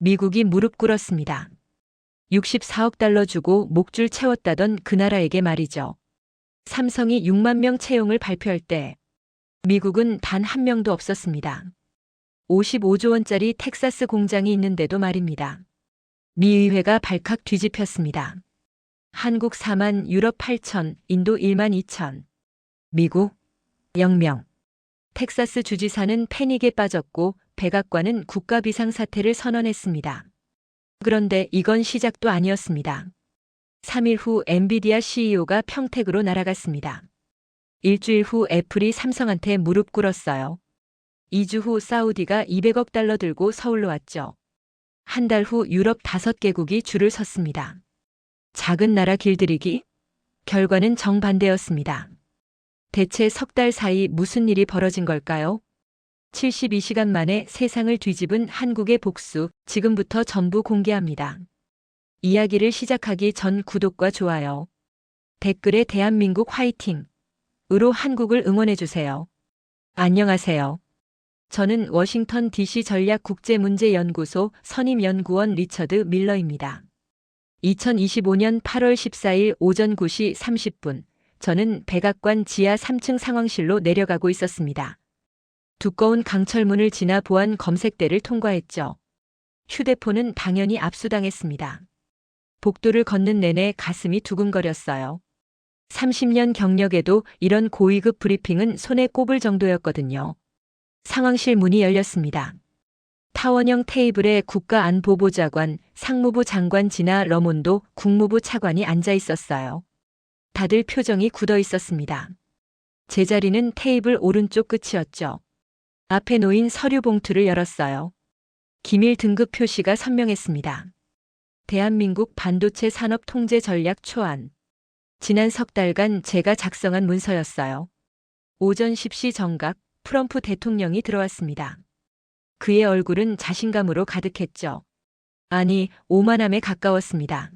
미국이 무릎 꿇었습니다. 64억 달러 주고 목줄 채웠다던 그 나라에게 말이죠. 삼성이 6만 명 채용을 발표할 때 미국은 단 한 명도 없었습니다. 55조 원짜리 텍사스 공장이 있는데도 말입니다. 미 의회가 발칵 뒤집혔습니다. 한국 4만, 유럽 8천, 인도 1만 2천. 미국 0명. 텍사스 주지사는 패닉에 빠졌고 백악관은 국가 비상사태를 선언했습니다. 그런데 이건 시작도 아니었습니다. 3일 후 엔비디아 CEO가 평택으로 날아갔습니다. 일주일 후 애플이 삼성한테 무릎 꿇었어요. 2주 후 사우디가 200억 달러 들고 서울로 왔죠. 한 달 후 유럽 5개국이 줄을 섰습니다. 작은 나라 길들이기? 결과는 정반대였습니다. 대체 석 달 사이 무슨 일이 벌어진 걸까요? 72시간 만에 세상을 뒤집은 한국의 복수, 지금부터 전부 공개합니다. 이야기를 시작하기 전 구독과 좋아요, 댓글에 대한민국 화이팅! 으로 한국을 응원해주세요. 안녕하세요. 저는 워싱턴 DC 전략국제문제연구소 선임연구원 리처드 밀러입니다. 2025년 8월 14일 오전 9시 30분, 저는 백악관 지하 3층 상황실로 내려가고 있었습니다. 두꺼운 강철문을 지나 보안 검색대를 통과했죠. 휴대폰은 당연히 압수당했습니다. 복도를 걷는 내내 가슴이 두근거렸어요. 30년 경력에도 이런 고위급 브리핑은 손에 꼽을 정도였거든요. 상황실 문이 열렸습니다. 타원형 테이블에 국가안보보좌관, 상무부 장관 지나 러몬도 국무부 차관이 앉아 있었어요. 다들 표정이 굳어 있었습니다. 제 자리는 테이블 오른쪽 끝이었죠. 앞에 놓인 서류 봉투를 열었어요. 기밀 등급 표시가 선명했습니다. 대한민국 반도체 산업 통제 전략 초안. 지난 석 달간 제가 작성한 문서였어요. 오전 10시 정각 트럼프 대통령이 들어왔습니다. 그의 얼굴은 자신감으로 가득했죠. 아니, 오만함에 가까웠습니다.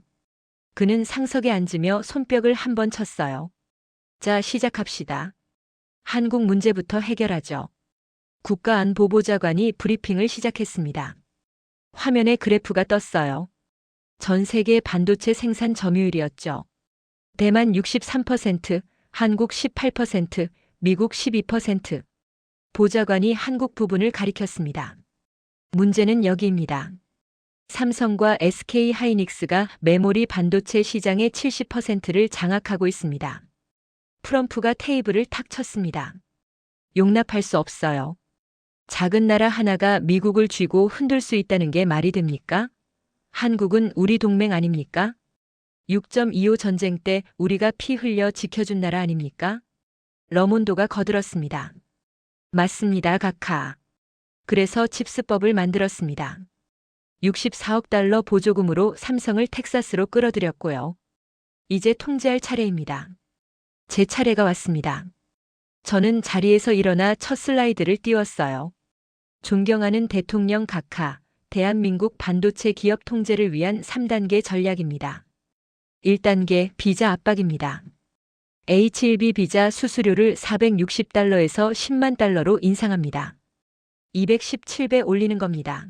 그는 상석에 앉으며 손뼉을 한 번 쳤어요. 자, 시작합시다. 한국 문제부터 해결하죠. 국가안보보좌관이 브리핑을 시작했습니다. 화면에 그래프가 떴어요. 전 세계 반도체 생산 점유율이었죠. 대만 63%, 한국 18%, 미국 12%. 보좌관이 한국 부분을 가리켰습니다. 문제는 여기입니다. 삼성과 SK 하이닉스가 메모리 반도체 시장의 70%를 장악하고 있습니다. 트럼프가 테이블을 탁 쳤습니다. 용납할 수 없어요. 작은 나라 하나가 미국을 쥐고 흔들 수 있다는 게 말이 됩니까? 한국은 우리 동맹 아닙니까? 6.25 전쟁 때 우리가 피 흘려 지켜준 나라 아닙니까? 러몬도가 거들었습니다. 맞습니다, 각하. 그래서 칩스법을 만들었습니다. 64억 달러 보조금으로 삼성을 텍사스로 끌어들였고요. 이제 통제할 차례입니다. 제 차례가 왔습니다. 저는 자리에서 일어나 첫 슬라이드를 띄웠어요. 존경하는 대통령 각하, 대한민국 반도체 기업 통제를 위한 3단계 전략입니다. 1단계 비자 압박입니다. H1B 비자 수수료를 460달러에서 10만 달러로 인상합니다. 217배 올리는 겁니다.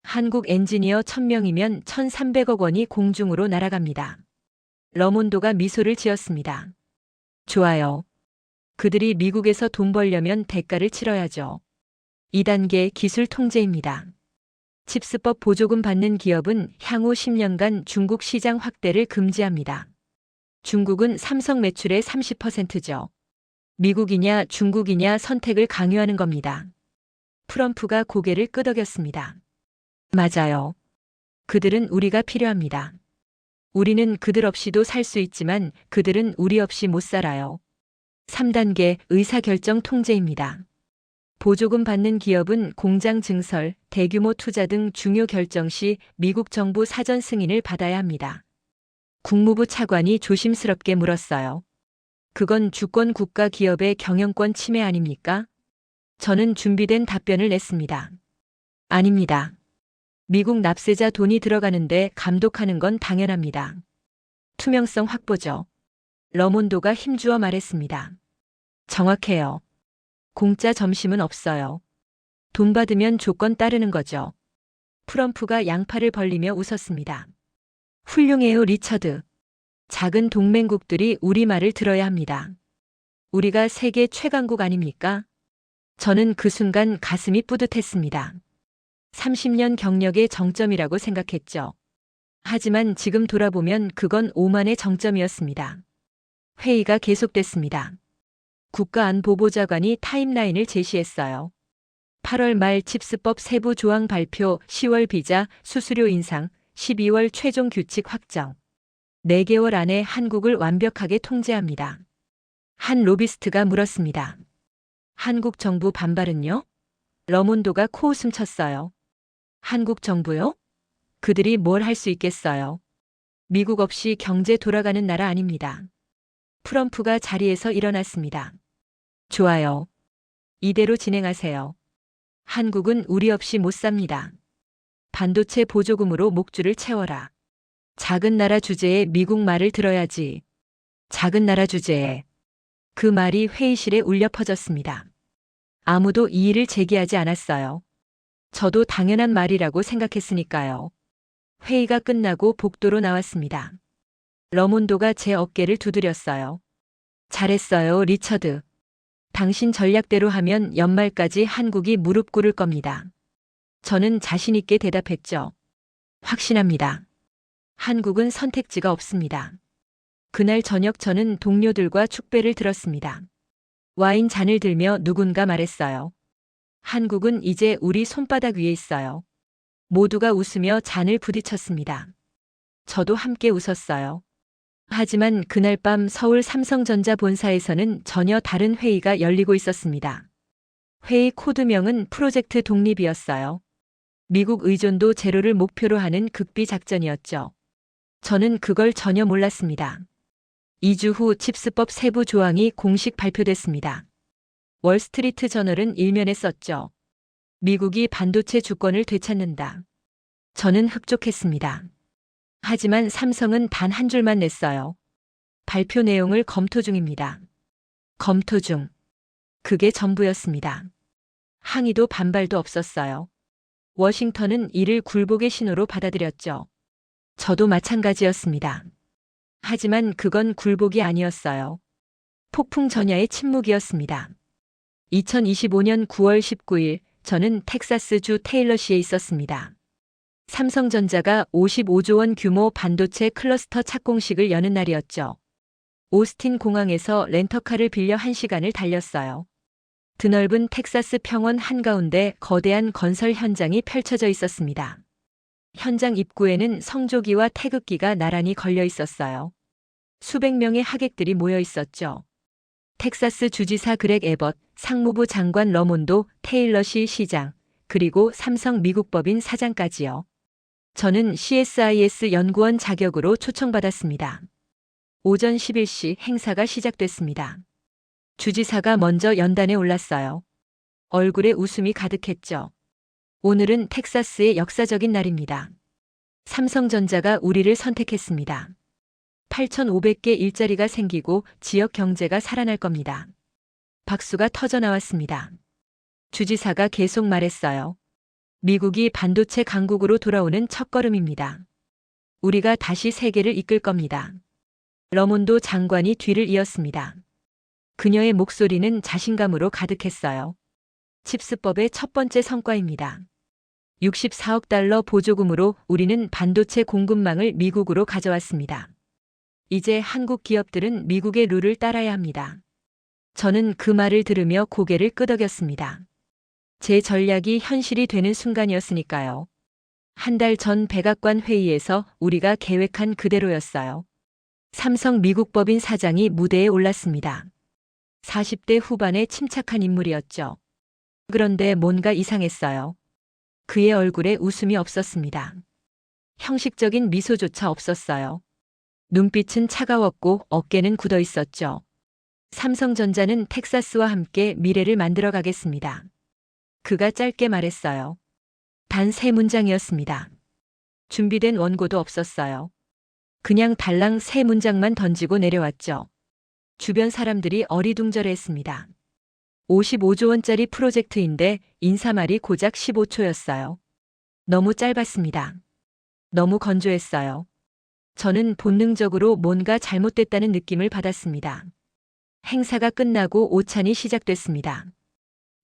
한국 엔지니어 1000명이면 1300억 원이 공중으로 날아갑니다. 러몬도가 미소를 지었습니다. 좋아요. 그들이 미국에서 돈 벌려면 대가를 치러야죠. 2단계 기술 통제입니다. 칩스법 보조금 받는 기업은 향후 10년간 중국 시장 확대를 금지합니다. 중국은 삼성 매출의 30%죠. 미국이냐 중국이냐 선택을 강요하는 겁니다. 트럼프가 고개를 끄덕였습니다. 맞아요. 그들은 우리가 필요합니다. 우리는 그들 없이도 살 수 있지만 그들은 우리 없이 못 살아요. 3단계 의사결정 통제입니다. 보조금 받는 기업은 공장 증설, 대규모 투자 등 중요 결정 시 미국 정부 사전 승인을 받아야 합니다. 국무부 차관이 조심스럽게 물었어요. 그건 주권 국가 기업의 경영권 침해 아닙니까? 저는 준비된 답변을 냈습니다. 아닙니다. 미국 납세자 돈이 들어가는데 감독하는 건 당연합니다. 투명성 확보죠. 러몬도가 힘주어 말했습니다. 정확해요. 공짜 점심은 없어요. 돈 받으면 조건 따르는 거죠. 트럼프가 양팔을 벌리며 웃었습니다. 훌륭해요, 리처드. 작은 동맹국들이 우리 말을 들어야 합니다. 우리가 세계 최강국 아닙니까? 저는 그 순간 가슴이 뿌듯했습니다. 30년 경력의 정점이라고 생각했죠. 하지만 지금 돌아보면 그건 오만의 정점이었습니다. 회의가 계속됐습니다. 국가안보보좌관이 타임라인을 제시했어요. 8월 말 칩스법 세부 조항 발표, 10월 비자, 수수료 인상, 12월 최종 규칙 확정. 4개월 안에 한국을 완벽하게 통제합니다. 한 로비스트가 물었습니다. 한국 정부 반발은요? 러몬도가 코웃음 쳤어요. 한국 정부요? 그들이 뭘 할 수 있겠어요? 미국 없이 경제 돌아가는 나라 아닙니다. 트럼프가 자리에서 일어났습니다. 좋아요. 이대로 진행하세요. 한국은 우리 없이 못 삽니다. 반도체 보조금으로 목줄을 채워라. 작은 나라 주제에 미국 말을 들어야지. 작은 나라 주제에. 그 말이 회의실에 울려 퍼졌습니다. 아무도 이의를 제기하지 않았어요. 저도 당연한 말이라고 생각했으니까요. 회의가 끝나고 복도로 나왔습니다. 러몬도가 제 어깨를 두드렸어요. 잘했어요, 리처드. 당신 전략대로 하면 연말까지 한국이 무릎 꿇을 겁니다. 저는 자신 있게 대답했죠. 확신합니다. 한국은 선택지가 없습니다. 그날 저녁 저는 동료들과 축배를 들었습니다. 와인 잔을 들며 누군가 말했어요. 한국은 이제 우리 손바닥 위에 있어요. 모두가 웃으며 잔을 부딪혔습니다. 저도 함께 웃었어요. 하지만 그날 밤 서울 삼성전자 본사에서는 전혀 다른 회의가 열리고 있었습니다. 회의 코드명은 프로젝트 독립이었어요. 미국 의존도 제로를 목표로 하는 극비 작전이었죠. 저는 그걸 전혀 몰랐습니다. 2주 후 칩스법 세부 조항이 공식 발표됐습니다. 월스트리트 저널은 일면에 썼죠. 미국이 반도체 주권을 되찾는다. 저는 흡족했습니다. 하지만 삼성은 단 한 줄만 냈어요. 발표 내용을 검토 중입니다. 검토 중. 그게 전부였습니다. 항의도 반발도 없었어요. 워싱턴은 이를 굴복의 신호로 받아들였죠. 저도 마찬가지였습니다. 하지만 그건 굴복이 아니었어요. 폭풍 전야의 침묵이었습니다. 2025년 9월 19일 저는 텍사스주 테일러시에 있었습니다. 삼성전자가 55조 원 규모 반도체 클러스터 착공식을 여는 날이었죠. 오스틴 공항에서 렌터카를 빌려 1시간을 달렸어요. 드넓은 텍사스 평원 한가운데 거대한 건설 현장이 펼쳐져 있었습니다. 현장 입구에는 성조기와 태극기가 나란히 걸려 있었어요. 수백 명의 하객들이 모여 있었죠. 텍사스 주지사 그렉 에벗, 상무부 장관 러몬도, 테일러시 시장, 그리고 삼성 미국 법인 사장까지요. 저는 CSIS 연구원 자격으로 초청받았습니다. 오전 11시 행사가 시작됐습니다. 주지사가 먼저 연단에 올랐어요. 얼굴에 웃음이 가득했죠. 오늘은 텍사스의 역사적인 날입니다. 삼성전자가 우리를 선택했습니다. 8,500개 일자리가 생기고 지역 경제가 살아날 겁니다. 박수가 터져 나왔습니다. 주지사가 계속 말했어요. 미국이 반도체 강국으로 돌아오는 첫걸음입니다. 우리가 다시 세계를 이끌 겁니다. 러몬도 장관이 뒤를 이었습니다. 그녀의 목소리는 자신감으로 가득했어요. 칩스법의 첫 번째 성과입니다. 64억 달러 보조금으로 우리는 반도체 공급망을 미국으로 가져왔습니다. 이제 한국 기업들은 미국의 룰을 따라야 합니다. 저는 그 말을 들으며 고개를 끄덕였습니다. 제 전략이 현실이 되는 순간이었으니까요. 한 달 전 백악관 회의에서 우리가 계획한 그대로였어요. 삼성 미국 법인 사장이 무대에 올랐습니다. 40대 후반의 침착한 인물이었죠. 그런데 뭔가 이상했어요. 그의 얼굴에 웃음이 없었습니다. 형식적인 미소조차 없었어요. 눈빛은 차가웠고 어깨는 굳어 있었죠. 삼성전자는 텍사스와 함께 미래를 만들어 가겠습니다. 그가 짧게 말했어요. 단 3문장이었습니다. 준비된 원고도 없었어요. 그냥 달랑 3문장만 던지고 내려왔죠. 주변 사람들이 어리둥절해했습니다. 55조 원짜리 프로젝트인데 인사말이 고작 15초였어요. 너무 짧았습니다. 너무 건조했어요. 저는 본능적으로 뭔가 잘못됐다는 느낌을 받았습니다. 행사가 끝나고 오찬이 시작됐습니다.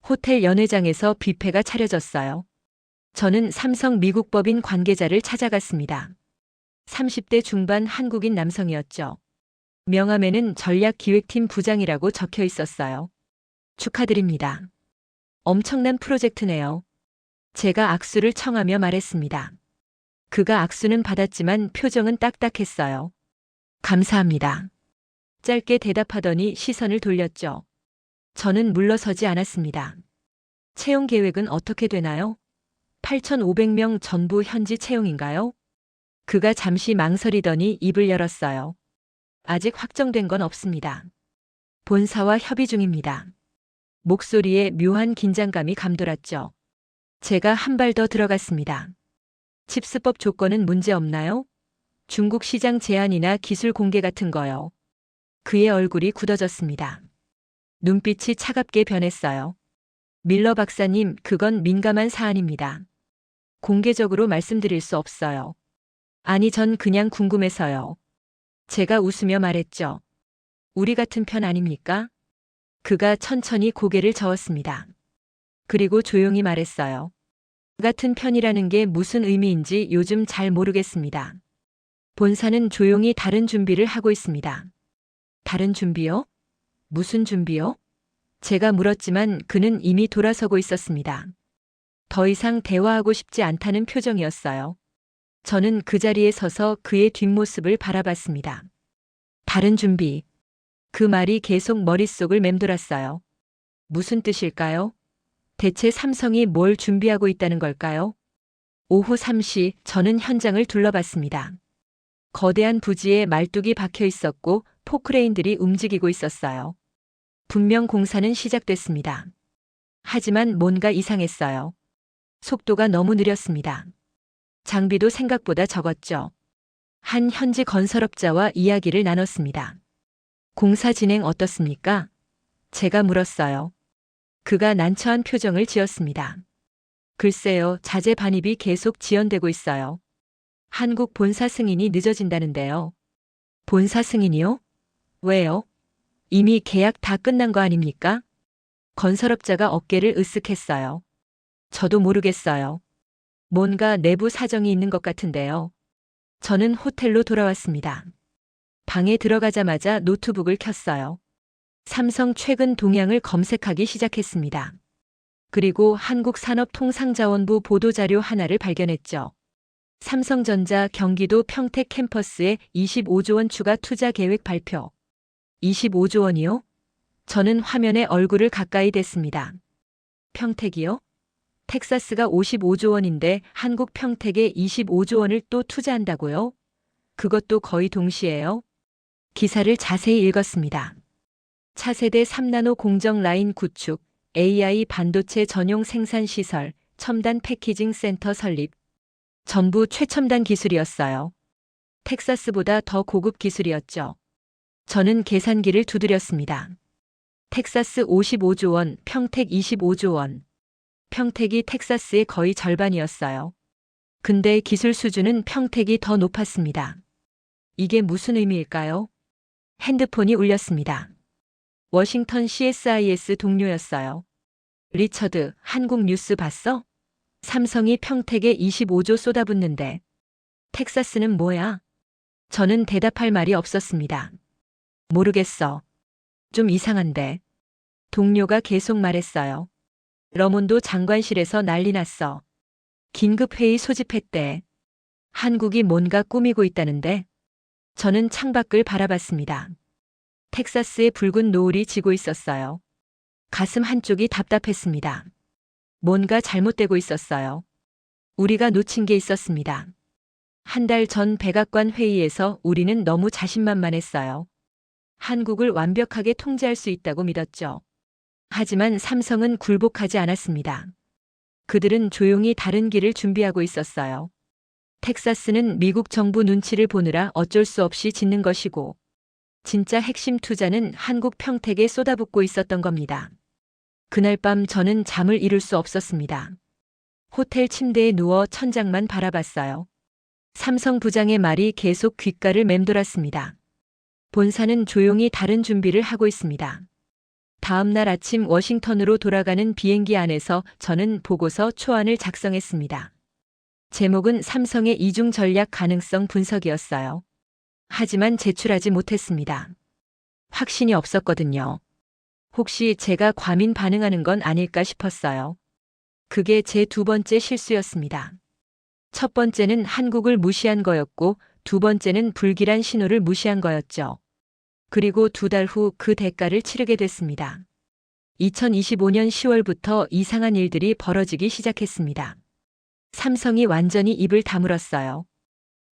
호텔 연회장에서 뷔페가 차려졌어요. 저는 삼성 미국 법인 관계자를 찾아갔습니다. 30대 중반 한국인 남성이었죠. 명함에는 전략기획팀 부장이라고 적혀 있었어요. 축하드립니다. 엄청난 프로젝트네요. 제가 악수를 청하며 말했습니다. 그가 악수는 받았지만 표정은 딱딱했어요. 감사합니다. 짧게 대답하더니 시선을 돌렸죠. 저는 물러서지 않았습니다. 채용 계획은 어떻게 되나요? 8,500명 전부 현지 채용인가요? 그가 잠시 망설이더니 입을 열었어요. 아직 확정된 건 없습니다. 본사와 협의 중입니다. 목소리에 묘한 긴장감이 감돌았죠. 제가 한 발 더 들어갔습니다. 칩스법 조건은 문제 없나요? 중국 시장 제한이나 기술 공개 같은 거요. 그의 얼굴이 굳어졌습니다. 눈빛이 차갑게 변했어요. 밀러 박사님, 그건 민감한 사안입니다. 공개적으로 말씀드릴 수 없어요. 아니, 전 그냥 궁금해서요. 제가 웃으며 말했죠. 우리 같은 편 아닙니까? 그가 천천히 고개를 저었습니다. 그리고 조용히 말했어요. 같은 편이라는 게 무슨 의미인지 요즘 잘 모르겠습니다. 본사는 조용히 다른 준비를 하고 있습니다. 다른 준비요? 무슨 준비요? 제가 물었지만 그는 이미 돌아서고 있었습니다. 더 이상 대화하고 싶지 않다는 표정이었어요. 저는 그 자리에 서서 그의 뒷모습을 바라봤습니다. 다른 준비. 그 말이 계속 머릿속을 맴돌았어요. 무슨 뜻일까요? 대체 삼성이 뭘 준비하고 있다는 걸까요? 오후 3시 저는 현장을 둘러봤습니다. 거대한 부지에 말뚝이 박혀 있었고 포크레인들이 움직이고 있었어요. 분명 공사는 시작됐습니다. 하지만 뭔가 이상했어요. 속도가 너무 느렸습니다. 장비도 생각보다 적었죠. 한 현지 건설업자와 이야기를 나눴습니다. 공사 진행 어떻습니까? 제가 물었어요. 그가 난처한 표정을 지었습니다. 글쎄요, 자재 반입이 계속 지연되고 있어요. 한국 본사 승인이 늦어진다는데요. 본사 승인이요? 왜요? 이미 계약 다 끝난 거 아닙니까? 건설업자가 어깨를 으쓱했어요. 저도 모르겠어요. 뭔가 내부 사정이 있는 것 같은데요. 저는 호텔로 돌아왔습니다. 방에 들어가자마자 노트북을 켰어요. 삼성 최근 동향을 검색하기 시작했습니다. 그리고 한국산업통상자원부 보도자료 하나를 발견했죠. 삼성전자 경기도 평택 캠퍼스에 25조 원 추가 투자 계획 발표. 25조 원이요? 저는 화면에 얼굴을 가까이 댔습니다. 평택이요? 텍사스가 55조 원인데 한국 평택에 25조 원을 또 투자한다고요? 그것도 거의 동시에요? 기사를 자세히 읽었습니다. 차세대 3나노 공정 라인 구축, AI 반도체 전용 생산 시설, 첨단 패키징 센터 설립. 전부 최첨단 기술이었어요. 텍사스보다 더 고급 기술이었죠. 저는 계산기를 두드렸습니다. 텍사스 55조 원, 평택 25조 원. 평택이 텍사스의 거의 절반이었어요. 근데 기술 수준은 평택이 더 높았습니다. 이게 무슨 의미일까요? 핸드폰이 울렸습니다. 워싱턴 CSIS 동료였어요. 리처드, 한국 뉴스 봤어? 삼성이 평택에 25조 쏟아붓는데 텍사스는 뭐야? 저는 대답할 말이 없었습니다. 모르겠어. 좀 이상한데. 동료가 계속 말했어요. 러몬도 장관실에서 난리 났어. 긴급회의 소집했대. 한국이 뭔가 꾸미고 있다는데. 저는 창밖을 바라봤습니다. 텍사스의 붉은 노을이 지고 있었어요. 가슴 한쪽이 답답했습니다. 뭔가 잘못되고 있었어요. 우리가 놓친 게 있었습니다. 한 달 전 백악관 회의에서 우리는 너무 자신만만했어요. 한국을 완벽하게 통제할 수 있다고 믿었죠. 하지만 삼성은 굴복하지 않았습니다. 그들은 조용히 다른 길을 준비하고 있었어요. 텍사스는 미국 정부 눈치를 보느라 어쩔 수 없이 짓는 것이고, 진짜 핵심 투자는 한국 평택에 쏟아붓고 있었던 겁니다. 그날 밤 저는 잠을 이룰 수 없었습니다. 호텔 침대에 누워 천장만 바라봤어요. 삼성 부장의 말이 계속 귓가를 맴돌았습니다. 본사는 조용히 다른 준비를 하고 있습니다. 다음 날 아침 워싱턴으로 돌아가는 비행기 안에서 저는 보고서 초안을 작성했습니다. 제목은 삼성의 이중 전략 가능성 분석이었어요. 하지만 제출하지 못했습니다. 확신이 없었거든요. 혹시 제가 과민 반응하는 건 아닐까 싶었어요. 그게 제 두 번째 실수였습니다. 첫 번째는 한국을 무시한 거였고 두 번째는 불길한 신호를 무시한 거였죠. 그리고 두 달 후 그 대가를 치르게 됐습니다. 2025년 10월부터 이상한 일들이 벌어지기 시작했습니다. 삼성이 완전히 입을 다물었어요.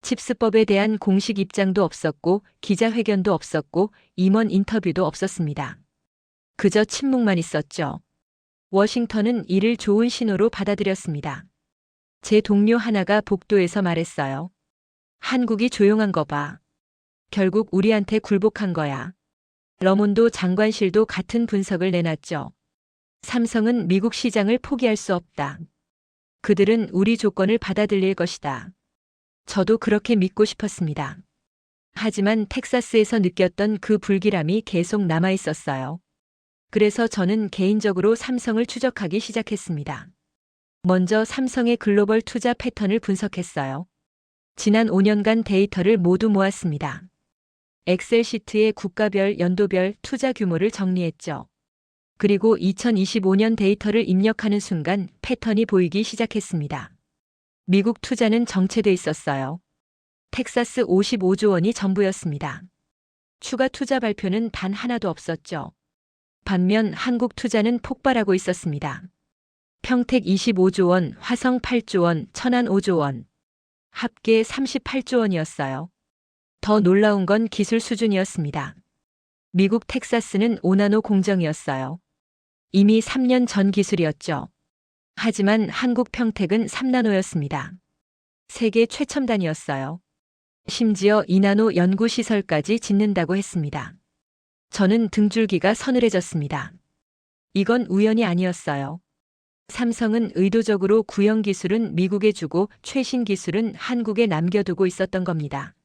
칩스법에 대한 공식 입장도 없었고 기자회견도 없었고 임원 인터뷰도 없었습니다. 그저 침묵만 있었죠. 워싱턴은 이를 좋은 신호로 받아들였습니다. 제 동료 하나가 복도에서 말했어요. 한국이 조용한 거 봐. 결국 우리한테 굴복한 거야. 러몬도 장관실도 같은 분석을 내놨죠. 삼성은 미국 시장을 포기할 수 없다. 그들은 우리 조건을 받아들일 것이다. 저도 그렇게 믿고 싶었습니다. 하지만 텍사스에서 느꼈던 그 불길함이 계속 남아 있었어요. 그래서 저는 개인적으로 삼성을 추적하기 시작했습니다. 먼저 삼성의 글로벌 투자 패턴을 분석했어요. 지난 5년간 데이터를 모두 모았습니다. 엑셀 시트에 국가별, 연도별 투자 규모를 정리했죠. 그리고 2025년 데이터를 입력하는 순간 패턴이 보이기 시작했습니다. 미국 투자는 정체돼 있었어요. 텍사스 55조 원이 전부였습니다. 추가 투자 발표는 단 하나도 없었죠. 반면 한국 투자는 폭발하고 있었습니다. 평택 25조 원, 화성 8조 원, 천안 5조 원. 합계 38조 원이었어요. 더 놀라운 건 기술 수준이었습니다. 미국 텍사스는 5나노 공정이었어요. 이미 3년 전 기술이었죠. 하지만 한국 평택은 3나노였습니다. 세계 최첨단이었어요. 심지어 2나노 연구시설까지 짓는다고 했습니다. 저는 등줄기가 서늘해졌습니다. 이건 우연이 아니었어요. 삼성은 의도적으로 구형 기술은 미국에 주고 최신 기술은 한국에 남겨두고 있었던 겁니다.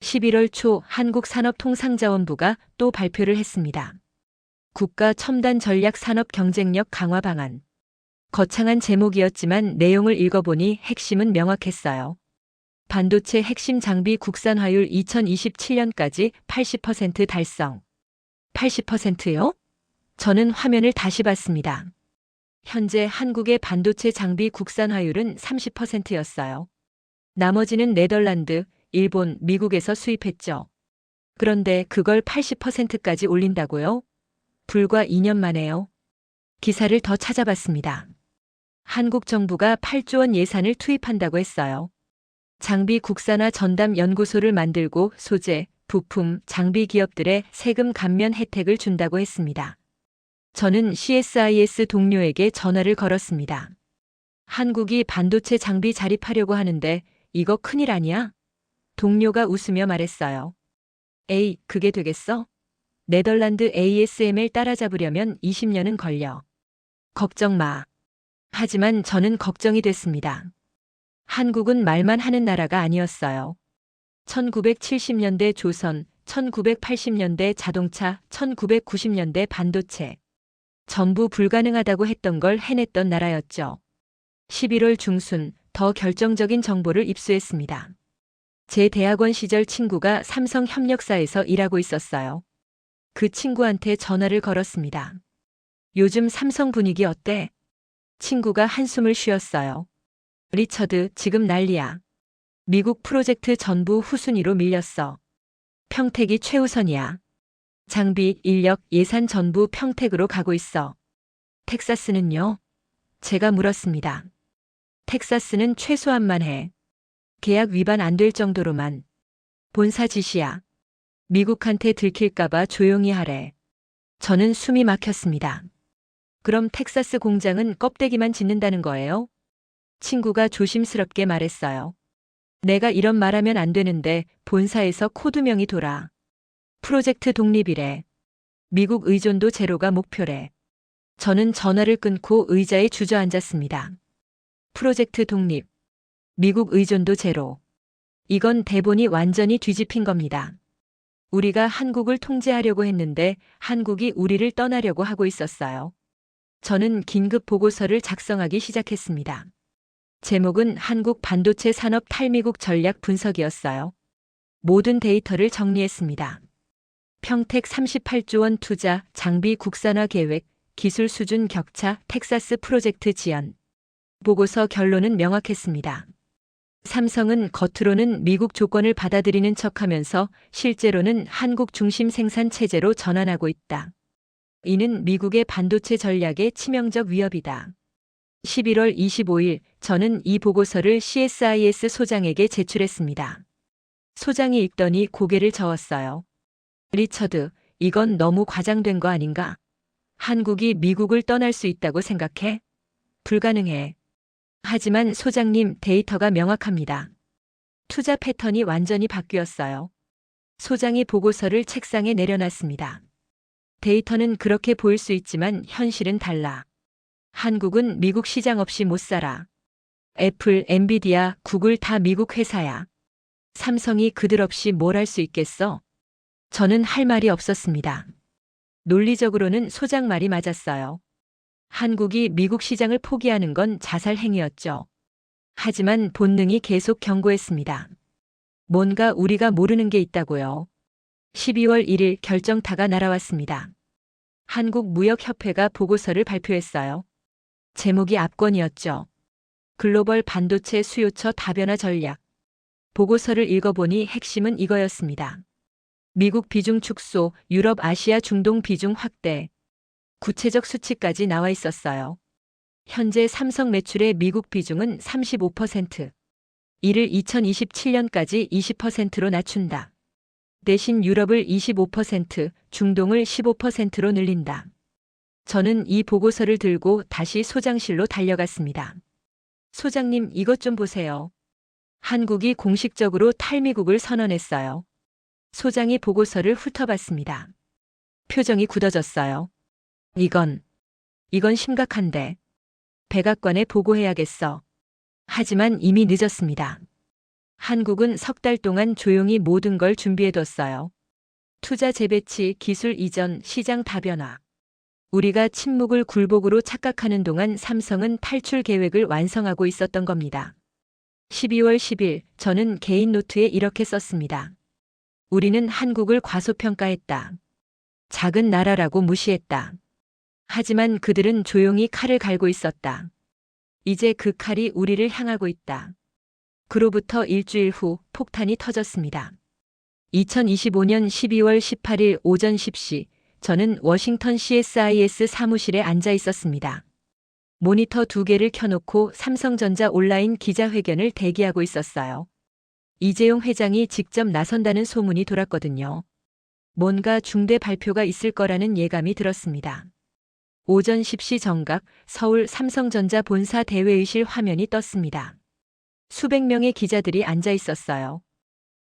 11월 초 한국산업통상자원부가 또 발표를 했습니다. 국가 첨단 전략 산업 경쟁력 강화 방안. 거창한 제목이었지만 내용을 읽어보니 핵심은 명확했어요. 반도체 핵심 장비 국산화율 2027년까지 80% 달성. 80%요? 저는 화면을 다시 봤습니다. 현재 한국의 반도체 장비 국산화율은 30%였어요. 나머지는 네덜란드, 일본, 미국에서 수입했죠. 그런데 그걸 80%까지 올린다고요? 불과 2년 만에요. 기사를 더 찾아봤습니다. 한국 정부가 8조 원 예산을 투입한다고 했어요. 장비 국산화 전담 연구소를 만들고 소재, 부품, 장비 기업들의 세금 감면 혜택을 준다고 했습니다. 저는 CSIS 동료에게 전화를 걸었습니다. 한국이 반도체 장비 자립하려고 하는데 이거 큰일 아니야? 동료가 웃으며 말했어요. 에이, 그게 되겠어? 네덜란드 ASML 따라잡으려면 20년은 걸려. 걱정 마. 하지만 저는 걱정이 됐습니다. 한국은 말만 하는 나라가 아니었어요. 1970년대 조선, 1980년대 자동차, 1990년대 반도체. 전부 불가능하다고 했던 걸 해냈던 나라였죠. 11월 중순 더 결정적인 정보를 입수했습니다. 제 대학원 시절 친구가 삼성 협력사에서 일하고 있었어요. 그 친구한테 전화를 걸었습니다. 요즘 삼성 분위기 어때? 친구가 한숨을 쉬었어요. 리처드, 지금 난리야. 미국 프로젝트 전부 후순위로 밀렸어. 평택이 최우선이야. 장비, 인력, 예산 전부 평택으로 가고 있어. 텍사스는요? 제가 물었습니다. 텍사스는 최소한만 해. 계약 위반 안 될 정도로만. 본사 지시야. 미국한테 들킬까봐 조용히 하래. 저는 숨이 막혔습니다. 그럼 텍사스 공장은 껍데기만 짓는다는 거예요? 친구가 조심스럽게 말했어요. 내가 이런 말하면 안 되는데 본사에서 코드명이 돌아. 프로젝트 독립이래. 미국 의존도 제로가 목표래. 저는 전화를 끊고 의자에 주저앉았습니다. 프로젝트 독립, 미국 의존도 제로. 이건 대본이 완전히 뒤집힌 겁니다. 우리가 한국을 통제하려고 했는데 한국이 우리를 떠나려고 하고 있었어요. 저는 긴급 보고서를 작성하기 시작했습니다. 제목은 한국 반도체 산업 탈미국 전략 분석이었어요. 모든 데이터를 정리했습니다. 평택 38조 원 투자, 장비 국산화 계획, 기술 수준 격차, 텍사스 프로젝트 지연. 보고서 결론은 명확했습니다. 삼성은 겉으로는 미국 조건을 받아들이는 척하면서 실제로는 한국 중심 생산 체제로 전환하고 있다. 이는 미국의 반도체 전략에 치명적 위협이다. 11월 25일 저는 이 보고서를 CSIS 소장에게 제출했습니다. 소장이 읽더니 고개를 저었어요. 리처드, 이건 너무 과장된 거 아닌가? 한국이 미국을 떠날 수 있다고 생각해? 불가능해. 하지만 소장님, 데이터가 명확합니다. 투자 패턴이 완전히 바뀌었어요. 소장이 보고서를 책상에 내려놨습니다. 데이터는 그렇게 보일 수 있지만 현실은 달라. 한국은 미국 시장 없이 못 살아. 애플, 엔비디아, 구글 다 미국 회사야. 삼성이 그들 없이 뭘 할 수 있겠어? 저는 할 말이 없었습니다. 논리적으로는 소장 말이 맞았어요. 한국이 미국 시장을 포기하는 건 자살 행위였죠. 하지만 본능이 계속 경고했습니다. 뭔가 우리가 모르는 게 있다고요. 12월 1일 결정타가 날아왔습니다. 한국무역협회가 보고서를 발표했어요. 제목이 압권이었죠. 글로벌 반도체 수요처 다변화 전략. 보고서를 읽어보니 핵심은 이거였습니다. 미국 비중 축소, 유럽, 아시아, 중동 비중 확대. 구체적 수치까지 나와 있었어요. 현재 삼성 매출의 미국 비중은 35%. 이를 2027년까지 20%로 낮춘다. 대신 유럽을 25%, 중동을 15%로 늘린다. 저는 이 보고서를 들고 다시 소장실로 달려갔습니다. 소장님, 이것 좀 보세요. 한국이 공식적으로 탈미국을 선언했어요. 소장이 보고서를 훑어봤습니다. 표정이 굳어졌어요. 이건 심각한데. 백악관에 보고해야겠어. 하지만 이미 늦었습니다. 한국은 석 달 동안 조용히 모든 걸 준비해뒀어요. 투자 재배치, 기술 이전, 시장 다변화. 우리가 침묵을 굴복으로 착각하는 동안 삼성은 탈출 계획을 완성하고 있었던 겁니다. 12월 10일 저는 개인 노트에 이렇게 썼습니다. 우리는 한국을 과소평가했다. 작은 나라라고 무시했다. 하지만 그들은 조용히 칼을 갈고 있었다. 이제 그 칼이 우리를 향하고 있다. 그로부터 일주일 후 폭탄이 터졌습니다. 2025년 12월 18일 오전 10시 저는 워싱턴 CSIS 사무실에 앉아 있었습니다. 모니터 2개를 켜놓고 삼성전자 온라인 기자회견을 대기하고 있었어요. 이재용 회장이 직접 나선다는 소문이 돌았거든요. 뭔가 중대 발표가 있을 거라는 예감이 들었습니다. 오전 10시 정각 서울 삼성전자 본사 대회의실 화면이 떴습니다. 수백 명의 기자들이 앉아 있었어요.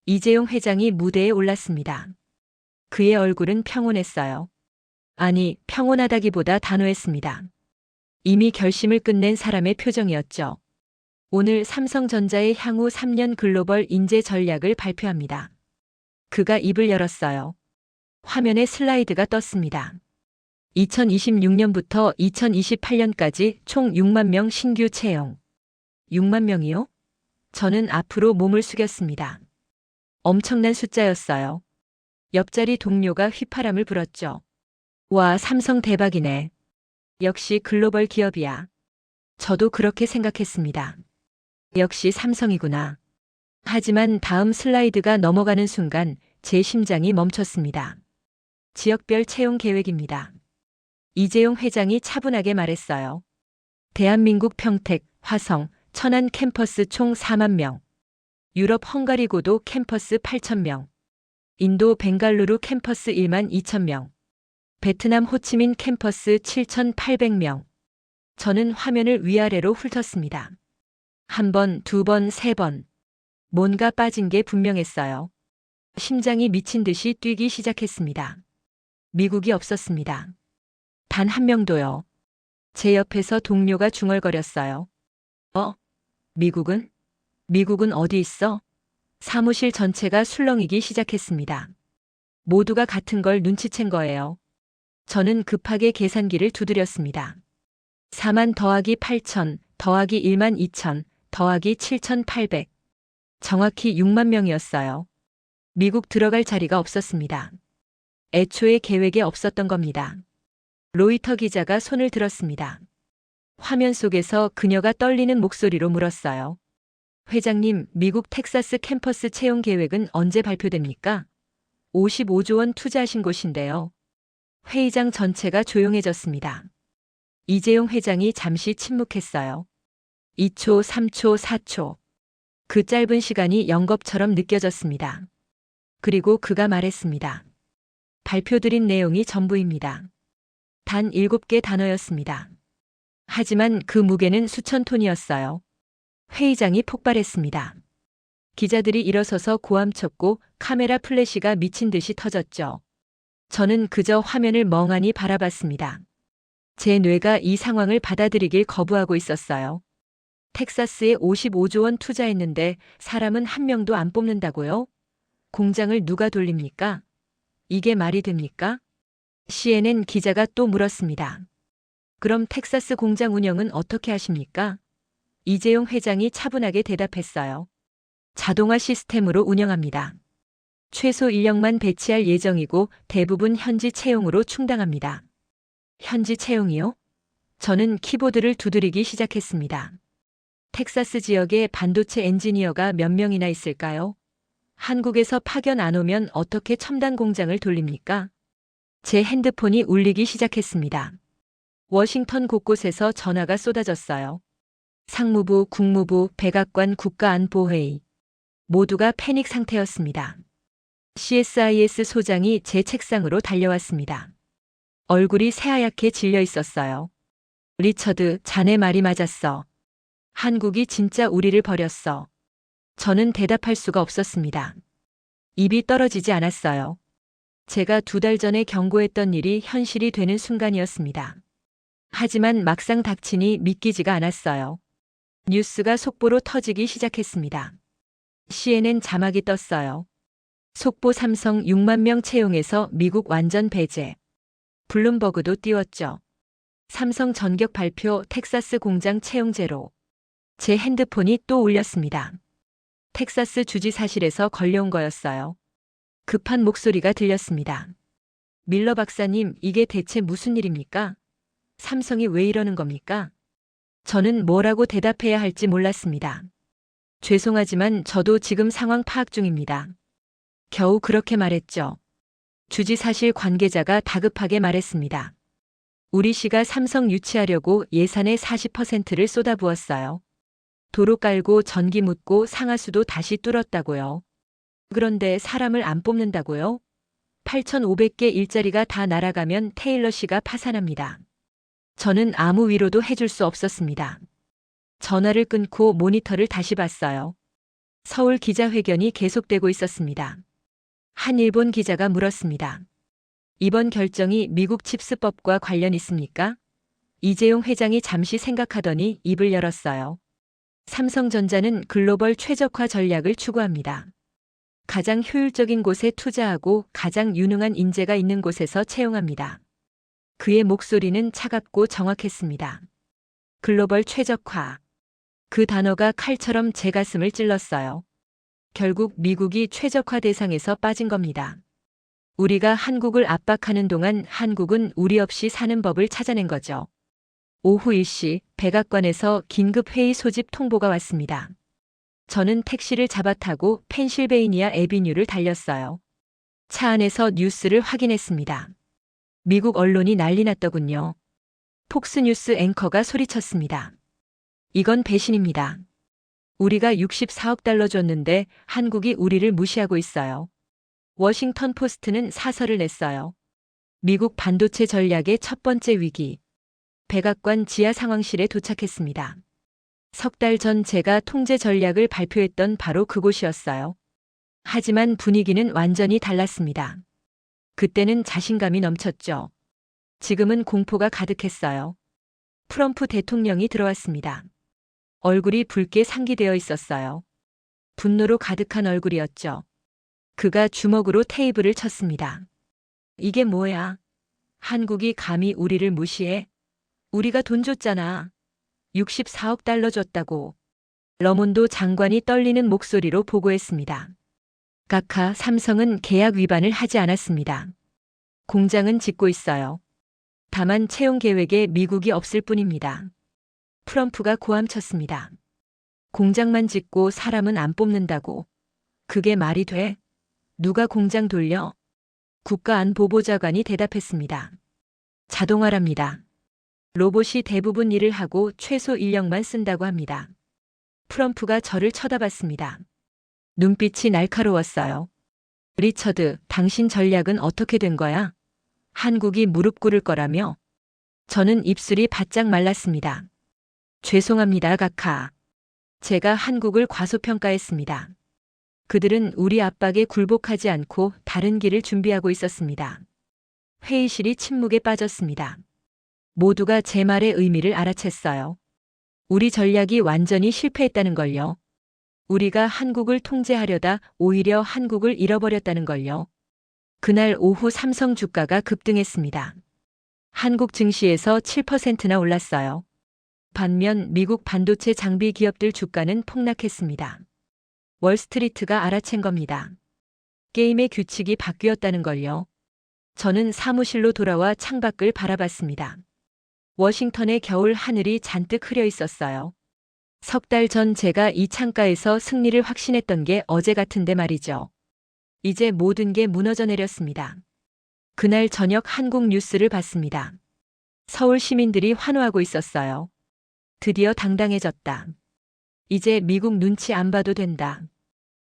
이재용 회장이 무대에 올랐습니다. 그의 얼굴은 평온했어요. 아니, 평온하다기보다 단호했습니다. 이미 결심을 끝낸 사람의 표정이었죠. 오늘 삼성전자의 향후 3년 글로벌 인재 전략을 발표합니다. 그가 입을 열었어요. 화면에 슬라이드가 떴습니다. 2026년부터 2028년까지 총 6만 명 신규 채용. 6만 명이요? 저는 앞으로 몸을 숙였습니다. 엄청난 숫자였어요. 옆자리 동료가 휘파람을 불었죠. 와, 삼성 대박이네. 역시 글로벌 기업이야. 저도 그렇게 생각했습니다. 역시 삼성이구나. 하지만 다음 슬라이드가 넘어가는 순간 제 심장이 멈췄습니다. 지역별 채용 계획입니다. 이재용 회장이 차분하게 말했어요. 대한민국 평택, 화성, 천안 캠퍼스 총 4만 명. 유럽 헝가리 고도 캠퍼스 8천 명. 인도 벵갈루루 캠퍼스 1만 2천 명. 베트남 호치민 캠퍼스 7,800명. 저는 화면을 위아래로 훑었습니다. 한 번, 두 번, 세 번. 뭔가 빠진 게 분명했어요. 심장이 미친 듯이 뛰기 시작했습니다. 미국이 없었습니다. 단 한 명도요. 제 옆에서 동료가 중얼거렸어요. 어? 미국은? 미국은 어디 있어? 사무실 전체가 술렁이기 시작했습니다. 모두가 같은 걸 눈치챈 거예요. 저는 급하게 계산기를 두드렸습니다. 4만 더하기 8천 더하기 1만 2천 더하기 7,800. 정확히 6만 명이었어요. 미국 들어갈 자리가 없었습니다. 애초에 계획에 없었던 겁니다. 로이터 기자가 손을 들었습니다. 화면 속에서 그녀가 떨리는 목소리로 물었어요. 회장님, 미국 텍사스 캠퍼스 채용 계획은 언제 발표됩니까? 55조 원 투자하신 곳인데요. 회의장 전체가 조용해졌습니다. 이재용 회장이 잠시 침묵했어요. 2초, 3초, 4초. 그 짧은 시간이 영겁처럼 느껴졌습니다. 그리고 그가 말했습니다. 발표드린 내용이 전부입니다. 단 7개 단어였습니다. 하지만 그 무게는 수천 톤이었어요. 회의장이 폭발했습니다. 기자들이 일어서서 고함쳤고 카메라 플래시가 미친 듯이 터졌죠. 저는 그저 화면을 멍하니 바라봤습니다. 제 뇌가 이 상황을 받아들이길 거부하고 있었어요. 텍사스에 55조 원 투자했는데 사람은 한 명도 안 뽑는다고요? 공장을 누가 돌립니까? 이게 말이 됩니까? CNN 기자가 또 물었습니다. 그럼 텍사스 공장 운영은 어떻게 하십니까? 이재용 회장이 차분하게 대답했어요. 자동화 시스템으로 운영합니다. 최소 인력만 배치할 예정이고 대부분 현지 채용으로 충당합니다. 현지 채용이요? 저는 키보드를 두드리기 시작했습니다. 텍사스 지역에 반도체 엔지니어가 몇 명이나 있을까요? 한국에서 파견 안 오면 어떻게 첨단 공장을 돌립니까? 제 핸드폰이 울리기 시작했습니다. 워싱턴 곳곳에서 전화가 쏟아졌어요. 상무부, 국무부, 백악관, 국가안보회의. 모두가 패닉 상태였습니다. CSIS 소장이 제 책상으로 달려왔습니다. 얼굴이 새하얗게 질려 있었어요. 리처드, 자네 말이 맞았어. 한국이 진짜 우리를 버렸어. 저는 대답할 수가 없었습니다. 입이 떨어지지 않았어요. 제가 2달 전에 경고했던 일이 현실이 되는 순간이었습니다. 하지만 막상 닥치니 믿기지가 않았어요. 뉴스가 속보로 터지기 시작했습니다. CNN 자막이 떴어요. 속보 삼성 6만 명 채용해서 미국 완전 배제. 블룸버그도 띄웠죠. 삼성 전격 발표 텍사스 공장 채용 제로. 제 핸드폰이 또 울렸습니다. 텍사스 주지사실에서 걸려온 거였어요. 급한 목소리가 들렸습니다. 밀러 박사님, 이게 대체 무슨 일입니까? 삼성이 왜 이러는 겁니까? 저는 뭐라고 대답해야 할지 몰랐습니다. 죄송하지만 저도 지금 상황 파악 중입니다. 겨우 그렇게 말했죠. 주지사실 관계자가 다급하게 말했습니다. 우리 시가 삼성 유치하려고 예산의 40%를 쏟아부었어요. 도로 깔고 전기 묻고 상하수도 다시 뚫었다고요. 그런데 사람을 안 뽑는다고요? 8,500개 일자리가 다 날아가면 테일러 씨가 파산합니다. 저는 아무 위로도 해줄 수 없었습니다. 전화를 끊고 모니터를 다시 봤어요. 서울 기자회견이 계속되고 있었습니다. 한 일본 기자가 물었습니다. 이번 결정이 미국 칩스법과 관련 있습니까? 이재용 회장이 잠시 생각하더니 입을 열었어요. 삼성전자는 글로벌 최적화 전략을 추구합니다. 가장 효율적인 곳에 투자하고 가장 유능한 인재가 있는 곳에서 채용합니다. 그의 목소리는 차갑고 정확했습니다. 글로벌 최적화. 그 단어가 칼처럼 제 가슴을 찔렀어요. 결국 미국이 최적화 대상에서 빠진 겁니다. 우리가 한국을 압박하는 동안 한국은 우리 없이 사는 법을 찾아낸 거죠. 오후 1시 백악관에서 긴급 회의 소집 통보가 왔습니다. 저는 택시를 잡아 타고 펜실베이니아 애비뉴를 달렸어요. 차 안에서 뉴스를 확인했습니다. 미국 언론이 난리 났더군요. 폭스뉴스 앵커가 소리쳤습니다. 이건 배신입니다. 우리가 64억 달러 줬는데 한국이 우리를 무시하고 있어요. 워싱턴 포스트는 사설을 냈어요. 미국 반도체 전략의 첫 번째 위기. 백악관 지하 상황실에 도착했습니다. 석 달 전 제가 통제 전략을 발표했던 바로 그곳이었어요. 하지만 분위기는 완전히 달랐습니다. 그때는 자신감이 넘쳤죠. 지금은 공포가 가득했어요. 트럼프 대통령이 들어왔습니다. 얼굴이 붉게 상기되어 있었어요. 분노로 가득한 얼굴이었죠. 그가 주먹으로 테이블을 쳤습니다. 이게 뭐야? 한국이 감히 우리를 무시해? 우리가 돈 줬잖아. 64억 달러 줬다고. 러몬도 장관이 떨리는 목소리로 보고했습니다. 카카, 삼성은 계약 위반을 하지 않았습니다. 공장은 짓고 있어요. 다만 채용 계획에 미국이 없을 뿐입니다. 트럼프가 고함쳤습니다. 공장만 짓고 사람은 안 뽑는다고. 그게 말이 돼? 누가 공장 돌려? 국가안보보좌관이 대답했습니다. 자동화랍니다. 로봇이 대부분 일을 하고 최소 인력만 쓴다고 합니다. 트럼프가 저를 쳐다봤습니다. 눈빛이 날카로웠어요. 리처드, 당신 전략은 어떻게 된 거야? 한국이 무릎 꿇을 거라며? 저는 입술이 바짝 말랐습니다. 죄송합니다, 카카. 제가 한국을 과소평가했습니다. 그들은 우리 압박에 굴복하지 않고 다른 길을 준비하고 있었습니다. 회의실이 침묵에 빠졌습니다. 모두가 제 말의 의미를 알아챘어요. 우리 전략이 완전히 실패했다는 걸요. 우리가 한국을 통제하려다 오히려 한국을 잃어버렸다는 걸요. 그날 오후 삼성 주가가 급등했습니다. 한국 증시에서 7%나 올랐어요. 반면 미국 반도체 장비 기업들 주가는 폭락했습니다. 월스트리트가 알아챈 겁니다. 게임의 규칙이 바뀌었다는 걸요. 저는 사무실로 돌아와 창밖을 바라봤습니다. 워싱턴의 겨울 하늘이 잔뜩 흐려 있었어요. 석 달 전 제가 이 창가에서 승리를 확신했던 게 어제 같은데 말이죠. 이제 모든 게 무너져 내렸습니다. 그날 저녁 한국 뉴스를 봤습니다. 서울 시민들이 환호하고 있었어요. 드디어 당당해졌다. 이제 미국 눈치 안 봐도 된다.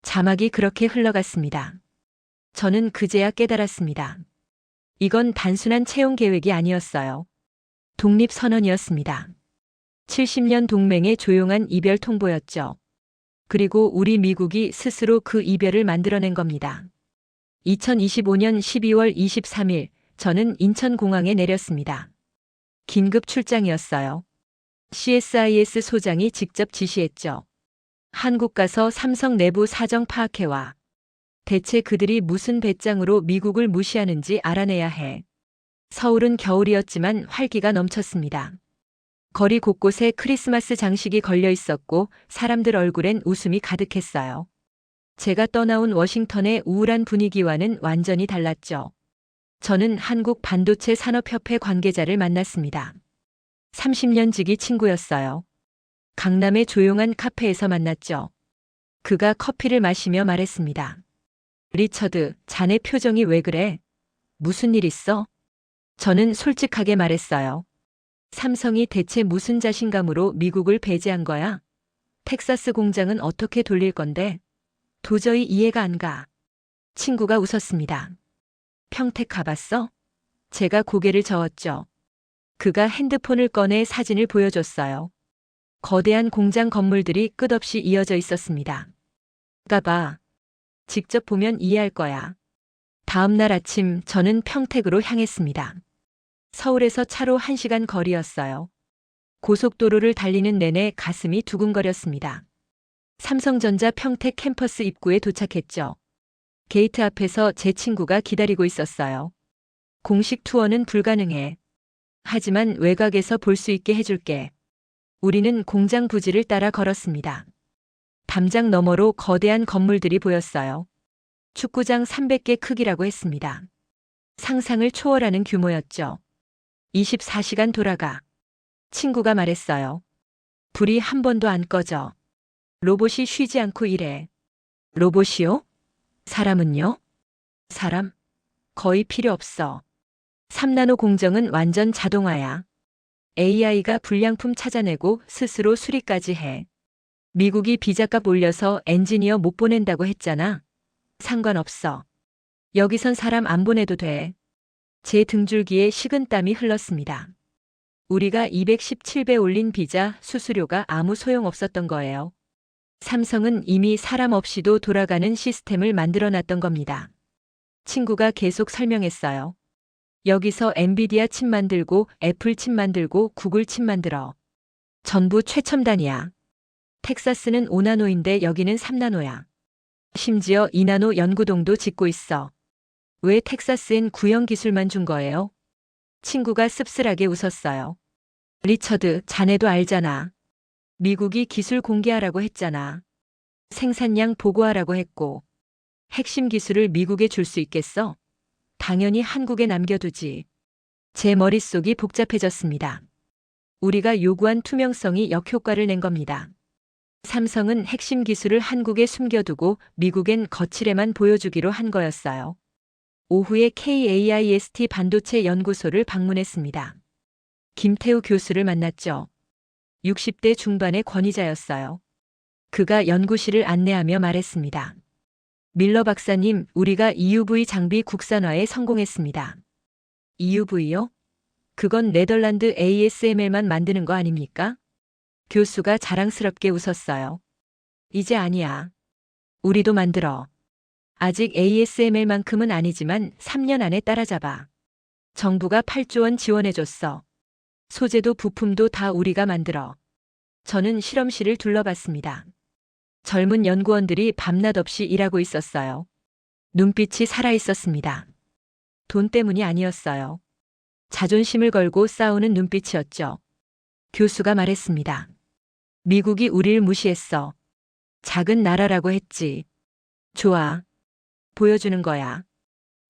자막이 그렇게 흘러갔습니다. 저는 그제야 깨달았습니다. 이건 단순한 채용 계획이 아니었어요. 독립선언이었습니다. 70년 동맹의 조용한 이별 통보였죠. 그리고 우리 미국이 스스로 그 이별을 만들어낸 겁니다. 2025년 12월 23일 저는 인천공항에 내렸습니다. 긴급 출장이었어요. CSIS 소장이 직접 지시했죠. 한국 가서 삼성 내부 사정 파악해와. 대체 그들이 무슨 배짱으로 미국을 무시하는지 알아내야 해. 서울은 겨울이었지만 활기가 넘쳤습니다. 거리 곳곳에 크리스마스 장식이 걸려 있었고 사람들 얼굴엔 웃음이 가득했어요. 제가 떠나온 워싱턴의 우울한 분위기와는 완전히 달랐죠. 저는 한국 반도체 산업협회 관계자를 만났습니다. 30년 지기 친구였어요. 강남의 조용한 카페에서 만났죠. 그가 커피를 마시며 말했습니다. 리처드, 자네 표정이 왜 그래? 무슨 일 있어? 저는 솔직하게 말했어요. 삼성이 대체 무슨 자신감으로 미국을 배제한 거야? 텍사스 공장은 어떻게 돌릴 건데? 도저히 이해가 안 가. 친구가 웃었습니다. 평택 가봤어? 제가 고개를 저었죠. 그가 핸드폰을 꺼내 사진을 보여줬어요. 거대한 공장 건물들이 끝없이 이어져 있었습니다. 가봐. 직접 보면 이해할 거야. 다음 날 아침 저는 평택으로 향했습니다. 서울에서 차로 1시간 거리였어요. 고속도로를 달리는 내내 가슴이 두근거렸습니다. 삼성전자 평택 캠퍼스 입구에 도착했죠. 게이트 앞에서 제 친구가 기다리고 있었어요. 공식 투어는 불가능해. 하지만 외곽에서 볼 수 있게 해줄게. 우리는 공장 부지를 따라 걸었습니다. 담장 너머로 거대한 건물들이 보였어요. 축구장 300개 크기라고 했습니다. 상상을 초월하는 규모였죠. 24시간 돌아가. 친구가 말했어요. 불이 한 번도 안 꺼져. 로봇이 쉬지 않고 일해. 로봇이요? 사람은요? 사람? 거의 필요 없어. 3나노 공정은 완전 자동화야. AI가 불량품 찾아내고 스스로 수리까지 해. 미국이 비자값 올려서 엔지니어 못 보낸다고 했잖아. 상관없어. 여기선 사람 안 보내도 돼. 제 등줄기에 식은땀이 흘렀습니다. 우리가 217배 올린 비자 수수료가 아무 소용없었던 거예요. 삼성은 이미 사람 없이도 돌아가는 시스템을 만들어놨던 겁니다. 친구가 계속 설명했어요. 여기서 엔비디아 칩 만들고 애플 칩 만들고 구글 칩 만들어. 전부 최첨단이야. 텍사스는 5나노인데 여기는 3나노야. 심지어 2나노 연구동도 짓고 있어. 왜 텍사스엔 구형 기술만 준 거예요? 친구가 씁쓸하게 웃었어요. 리처드, 자네도 알잖아. 미국이 기술 공개하라고 했잖아. 생산량 보고하라고 했고. 핵심 기술을 미국에 줄 수 있겠어? 당연히 한국에 남겨두지. 제 머릿속이 복잡해졌습니다. 우리가 요구한 투명성이 역효과를 낸 겁니다. 삼성은 핵심 기술을 한국에 숨겨두고 미국엔 거칠에만 보여주기로 한 거였어요. 오후에 KAIST 반도체 연구소를 방문했습니다. 김태우 교수를 만났죠. 60대 중반의 권위자였어요. 그가 연구실을 안내하며 말했습니다. 밀러 박사님, 우리가 EUV 장비 국산화에 성공했습니다. EUV요? 그건 네덜란드 ASML만 만드는 거 아닙니까? 교수가 자랑스럽게 웃었어요. 이제 아니야. 우리도 만들어. 아직 ASML만큼은 아니지만 3년 안에 따라잡아. 정부가 8조 원 지원해줬어. 소재도 부품도 다 우리가 만들어. 저는 실험실을 둘러봤습니다. 젊은 연구원들이 밤낮 없이 일하고 있었어요. 눈빛이 살아있었습니다. 돈 때문이 아니었어요. 자존심을 걸고 싸우는 눈빛이었죠. 교수가 말했습니다. 미국이 우릴 무시했어. 작은 나라라고 했지. 좋아. 보여주는 거야.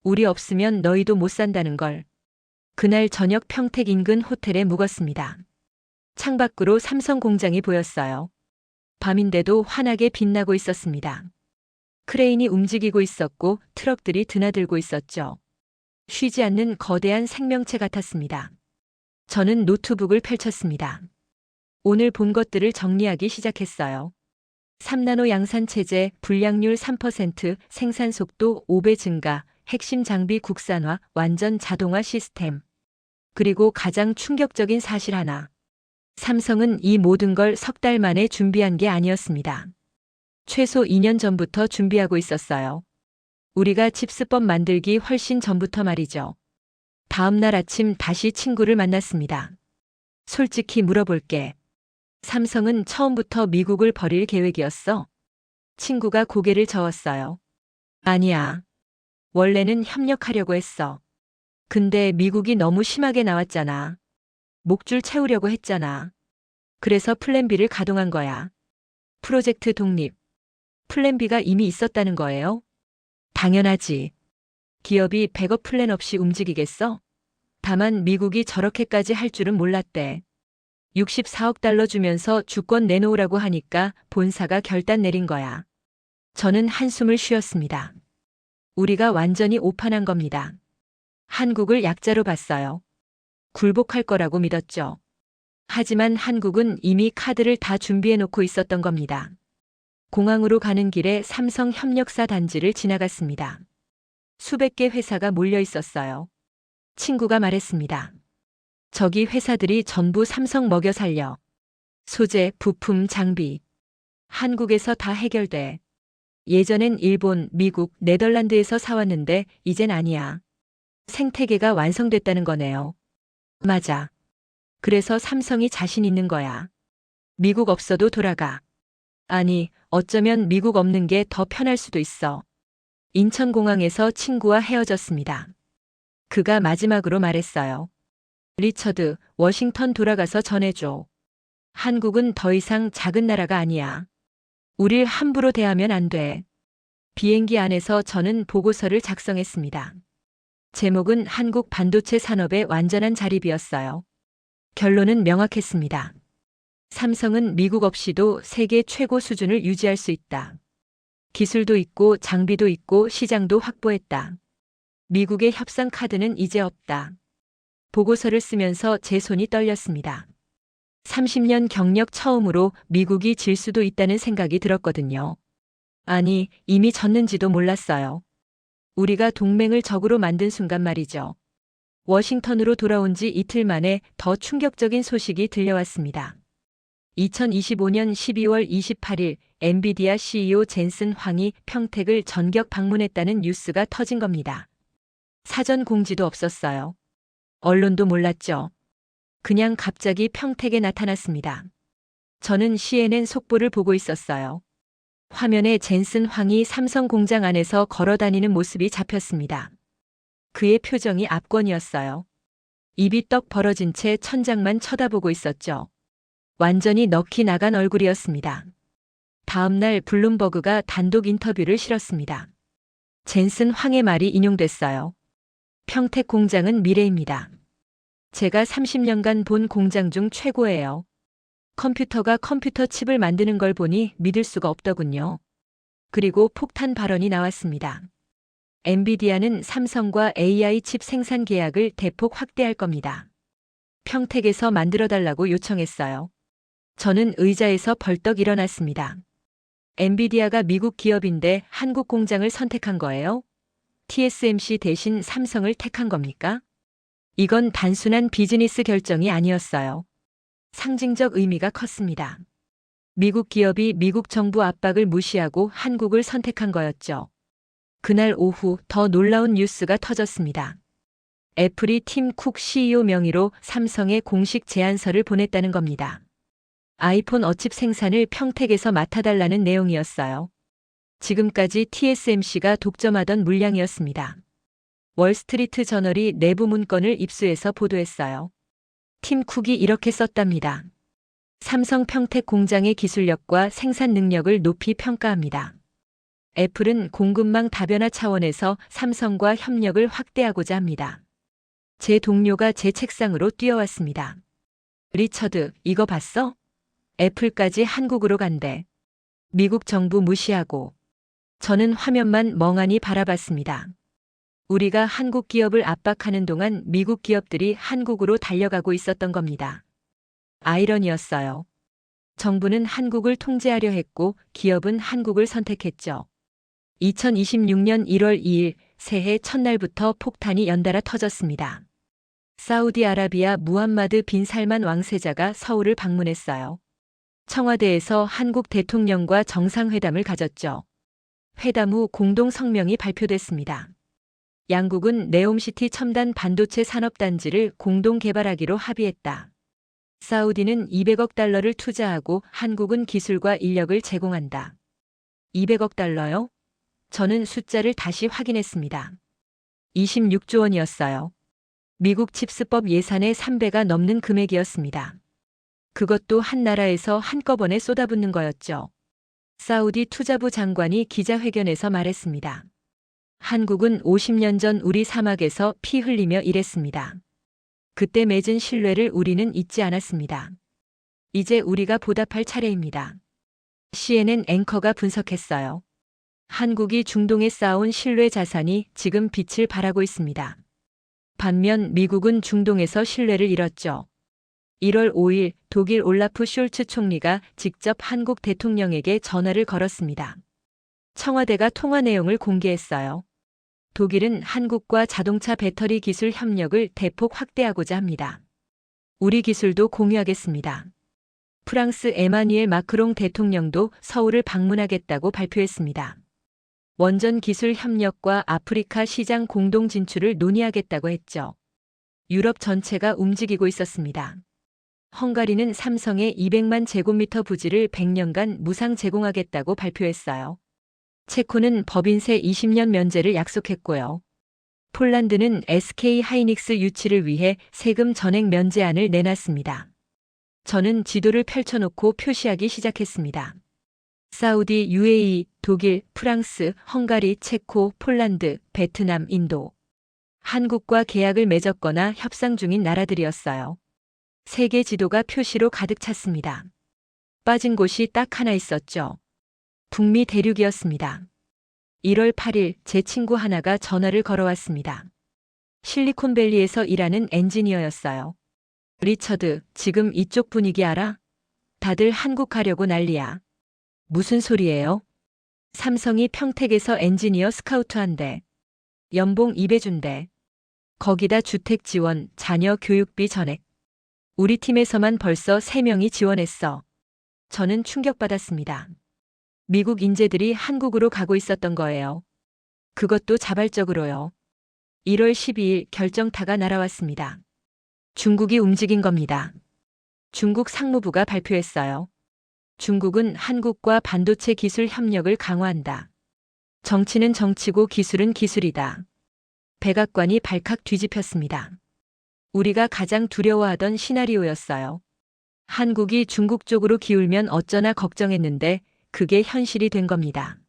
우리 없으면 너희도 못 산다는 걸. 그날 저녁 평택 인근 호텔에 묵었습니다. 창밖으로 삼성 공장이 보였어요. 밤인데도 환하게 빛나고 있었습니다. 크레인이 움직이고 있었고 트럭들이 드나들고 있었죠. 쉬지 않는 거대한 생명체 같았습니다. 저는 노트북을 펼쳤습니다. 오늘 본 것들을 정리하기 시작했어요. 3나노 양산 체제, 불량률 3%, 생산 속도 5배 증가, 핵심 장비 국산화, 완전 자동화 시스템. 그리고 가장 충격적인 사실 하나. 삼성은 이 모든 걸 석 달 만에 준비한 게 아니었습니다. 최소 2년 전부터 준비하고 있었어요. 우리가 칩스법 만들기 훨씬 전부터 말이죠. 다음 날 아침 다시 친구를 만났습니다. 솔직히 물어볼게. 삼성은 처음부터 미국을 버릴 계획이었어? 친구가 고개를 저었어요. 아니야. 원래는 협력하려고 했어. 근데 미국이 너무 심하게 나왔잖아. 목줄 채우려고 했잖아. 그래서 플랜 B를 가동한 거야. 프로젝트 독립. 플랜 B가 이미 있었다는 거예요? 당연하지. 기업이 백업 플랜 없이 움직이겠어? 다만 미국이 저렇게까지 할 줄은 몰랐대. 64억 달러 주면서 주권 내놓으라고 하니까 본사가 결단 내린 거야. 저는 한숨을 쉬었습니다. 우리가 완전히 오판한 겁니다. 한국을 약자로 봤어요. 굴복할 거라고 믿었죠. 하지만 한국은 이미 카드를 다 준비해 놓고 있었던 겁니다. 공항으로 가는 길에 삼성 협력사 단지를 지나갔습니다. 수백 개 회사가 몰려 있었어요. 친구가 말했습니다. 저기 회사들이 전부 삼성 먹여 살려. 소재, 부품, 장비. 한국에서 다 해결돼. 예전엔 일본, 미국, 네덜란드에서 사왔는데 이젠 아니야. 생태계가 완성됐다는 거네요. 맞아. 그래서 삼성이 자신 있는 거야. 미국 없어도 돌아가. 아니, 어쩌면 미국 없는 게 더 편할 수도 있어. 인천공항에서 친구와 헤어졌습니다. 그가 마지막으로 말했어요. 리처드, 워싱턴 돌아가서 전해줘. 한국은 더 이상 작은 나라가 아니야. 우릴 함부로 대하면 안 돼. 비행기 안에서 저는 보고서를 작성했습니다. 제목은 한국 반도체 산업의 완전한 자립이었어요. 결론은 명확했습니다. 삼성은 미국 없이도 세계 최고 수준을 유지할 수 있다. 기술도 있고 장비도 있고 시장도 확보했다. 미국의 협상 카드는 이제 없다. 보고서를 쓰면서 제 손이 떨렸습니다. 30년 경력 처음으로 미국이 질 수도 있다는 생각이 들었거든요. 아니, 이미 졌는지도 몰랐어요. 우리가 동맹을 적으로 만든 순간 말이죠. 워싱턴으로 돌아온 지 이틀 만에 더 충격적인 소식이 들려왔습니다. 2025년 12월 28일 엔비디아 CEO 젠슨 황이 평택을 전격 방문했다는 뉴스가 터진 겁니다. 사전 공지도 없었어요. 언론도 몰랐죠. 그냥 갑자기 평택에 나타났습니다. 저는 CNN 속보를 보고 있었어요. 화면에 젠슨 황이 삼성 공장 안에서 걸어 다니는 모습이 잡혔습니다. 그의 표정이 압권이었어요. 입이 떡 벌어진 채 천장만 쳐다보고 있었죠. 완전히 넋이 나간 얼굴이었습니다. 다음 날 블룸버그가 단독 인터뷰를 실었습니다. 젠슨 황의 말이 인용됐어요. 평택 공장은 미래입니다. 제가 30년간 본 공장 중 최고예요. 컴퓨터가 컴퓨터 칩을 만드는 걸 보니 믿을 수가 없더군요. 그리고 폭탄 발언이 나왔습니다. 엔비디아는 삼성과 AI 칩 생산 계약을 대폭 확대할 겁니다. 평택에서 만들어달라고 요청했어요. 저는 의자에서 벌떡 일어났습니다. 엔비디아가 미국 기업인데 한국 공장을 선택한 거예요? TSMC 대신 삼성을 택한 겁니까? 이건 단순한 비즈니스 결정이 아니었어요. 상징적 의미가 컸습니다. 미국 기업이 미국 정부 압박을 무시하고 한국을 선택한 거였죠. 그날 오후 더 놀라운 뉴스가 터졌습니다. 애플이 팀 쿡 CEO 명의로 삼성에 공식 제안서를 보냈다는 겁니다. 아이폰 어칩 생산을 평택에서 맡아달라는 내용이었어요. 지금까지 TSMC가 독점하던 물량이었습니다. 월스트리트 저널이 내부 문건을 입수해서 보도했어요. 팀 쿡이 이렇게 썼답니다. 삼성 평택 공장의 기술력과 생산 능력을 높이 평가합니다. 애플은 공급망 다변화 차원에서 삼성과 협력을 확대하고자 합니다. 제 동료가 제 책상으로 뛰어왔습니다. 리처드, 이거 봤어? 애플까지 한국으로 간대. 미국 정부 무시하고. 저는 화면만 멍하니 바라봤습니다. 우리가 한국 기업을 압박하는 동안 미국 기업들이 한국으로 달려가고 있었던 겁니다. 아이러니였어요. 정부는 한국을 통제하려 했고 기업은 한국을 선택했죠. 2026년 1월 2일 새해 첫날부터 폭탄이 연달아 터졌습니다. 사우디아라비아 무함마드 빈 살만 왕세자가 서울을 방문했어요. 청와대에서 한국 대통령과 정상회담을 가졌죠. 회담 후 공동 성명이 발표됐습니다. 양국은 네옴시티 첨단 반도체 산업단지를 공동 개발하기로 합의했다. 사우디는 200억 달러를 투자하고 한국은 기술과 인력을 제공한다. 200억 달러요? 저는 숫자를 다시 확인했습니다. 26조 원이었어요. 미국 칩스법 예산의 3배가 넘는 금액이었습니다. 그것도 한 나라에서 한꺼번에 쏟아붓는 거였죠. 사우디 투자부 장관이 기자회견에서 말했습니다. 한국은 50년 전 우리 사막에서 피 흘리며 일했습니다. 그때 맺은 신뢰를 우리는 잊지 않았습니다. 이제 우리가 보답할 차례입니다. CNN 앵커가 분석했어요. 한국이 중동에 쌓아온 신뢰 자산이 지금 빛을 발하고 있습니다. 반면 미국은 중동에서 신뢰를 잃었죠. 1월 5일 독일 올라프 숄츠 총리가 직접 한국 대통령에게 전화를 걸었습니다. 청와대가 통화 내용을 공개했어요. 독일은 한국과 자동차 배터리 기술 협력을 대폭 확대하고자 합니다. 우리 기술도 공유하겠습니다. 프랑스 에마뉘엘 마크롱 대통령도 서울을 방문하겠다고 발표했습니다. 원전 기술 협력과 아프리카 시장 공동 진출을 논의하겠다고 했죠. 유럽 전체가 움직이고 있었습니다. 헝가리는 삼성에 200만 제곱미터 부지를 100년간 무상 제공하겠다고 발표했어요. 체코는 법인세 20년 면제를 약속했고요. 폴란드는 SK 하이닉스 유치를 위해 세금 전액 면제안을 내놨습니다. 저는 지도를 펼쳐놓고 표시하기 시작했습니다. 사우디, UAE, 독일, 프랑스, 헝가리, 체코, 폴란드, 베트남, 인도. 한국과 계약을 맺었거나 협상 중인 나라들이었어요. 세계 지도가 표시로 가득 찼습니다. 빠진 곳이 딱 하나 있었죠. 북미 대륙이었습니다. 1월 8일 제 친구 하나가 전화를 걸어왔습니다. 실리콘밸리에서 일하는 엔지니어였어요. 리처드, 지금 이쪽 분위기 알아? 다들 한국 가려고 난리야. 무슨 소리예요? 삼성이 평택에서 엔지니어 스카우트한대. 연봉 2배 준대. 거기다 주택 지원, 자녀 교육비 전액. 우리 팀에서만 벌써 3명이 지원했어. 저는 충격받았습니다. 미국 인재들이 한국으로 가고 있었던 거예요. 그것도 자발적으로요. 1월 12일 결정타가 날아왔습니다. 중국이 움직인 겁니다. 중국 상무부가 발표했어요. 중국은 한국과 반도체 기술 협력을 강화한다. 정치는 정치고 기술은 기술이다. 백악관이 발칵 뒤집혔습니다. 우리가 가장 두려워하던 시나리오였어요. 한국이 중국 쪽으로 기울면 어쩌나 걱정했는데 그게 현실이 된 겁니다.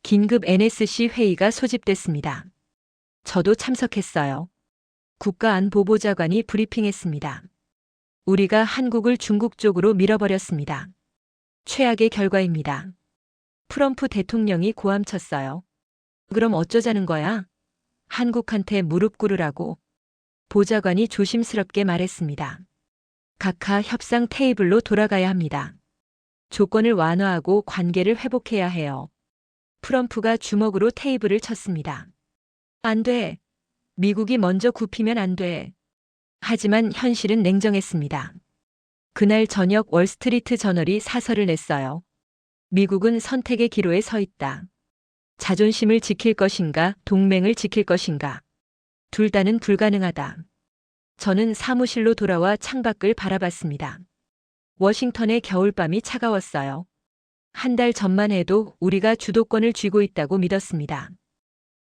긴급 NSC 회의가 소집됐습니다. 저도 참석했어요. 국가안보보좌관이 브리핑했습니다. 우리가 한국을 중국 쪽으로 밀어버렸습니다. 최악의 결과입니다. 트럼프 대통령이 고함쳤어요. 그럼 어쩌자는 거야? 한국한테 무릎 꿇으라고. 보좌관이 조심스럽게 말했습니다. 각하 협상 테이블로 돌아가야 합니다. 조건을 완화하고 관계를 회복해야 해요. 트럼프가 주먹으로 테이블을 쳤습니다. 안 돼. 미국이 먼저 굽히면 안 돼. 하지만 현실은 냉정했습니다. 그날 저녁 월스트리트 저널이 사설을 냈어요. 미국은 선택의 기로에 서 있다. 자존심을 지킬 것인가, 동맹을 지킬 것인가. 둘 다는 불가능하다. 저는 사무실로 돌아와 창밖을 바라봤습니다. 워싱턴의 겨울밤이 차가웠어요. 한 달 전만 해도 우리가 주도권을 쥐고 있다고 믿었습니다.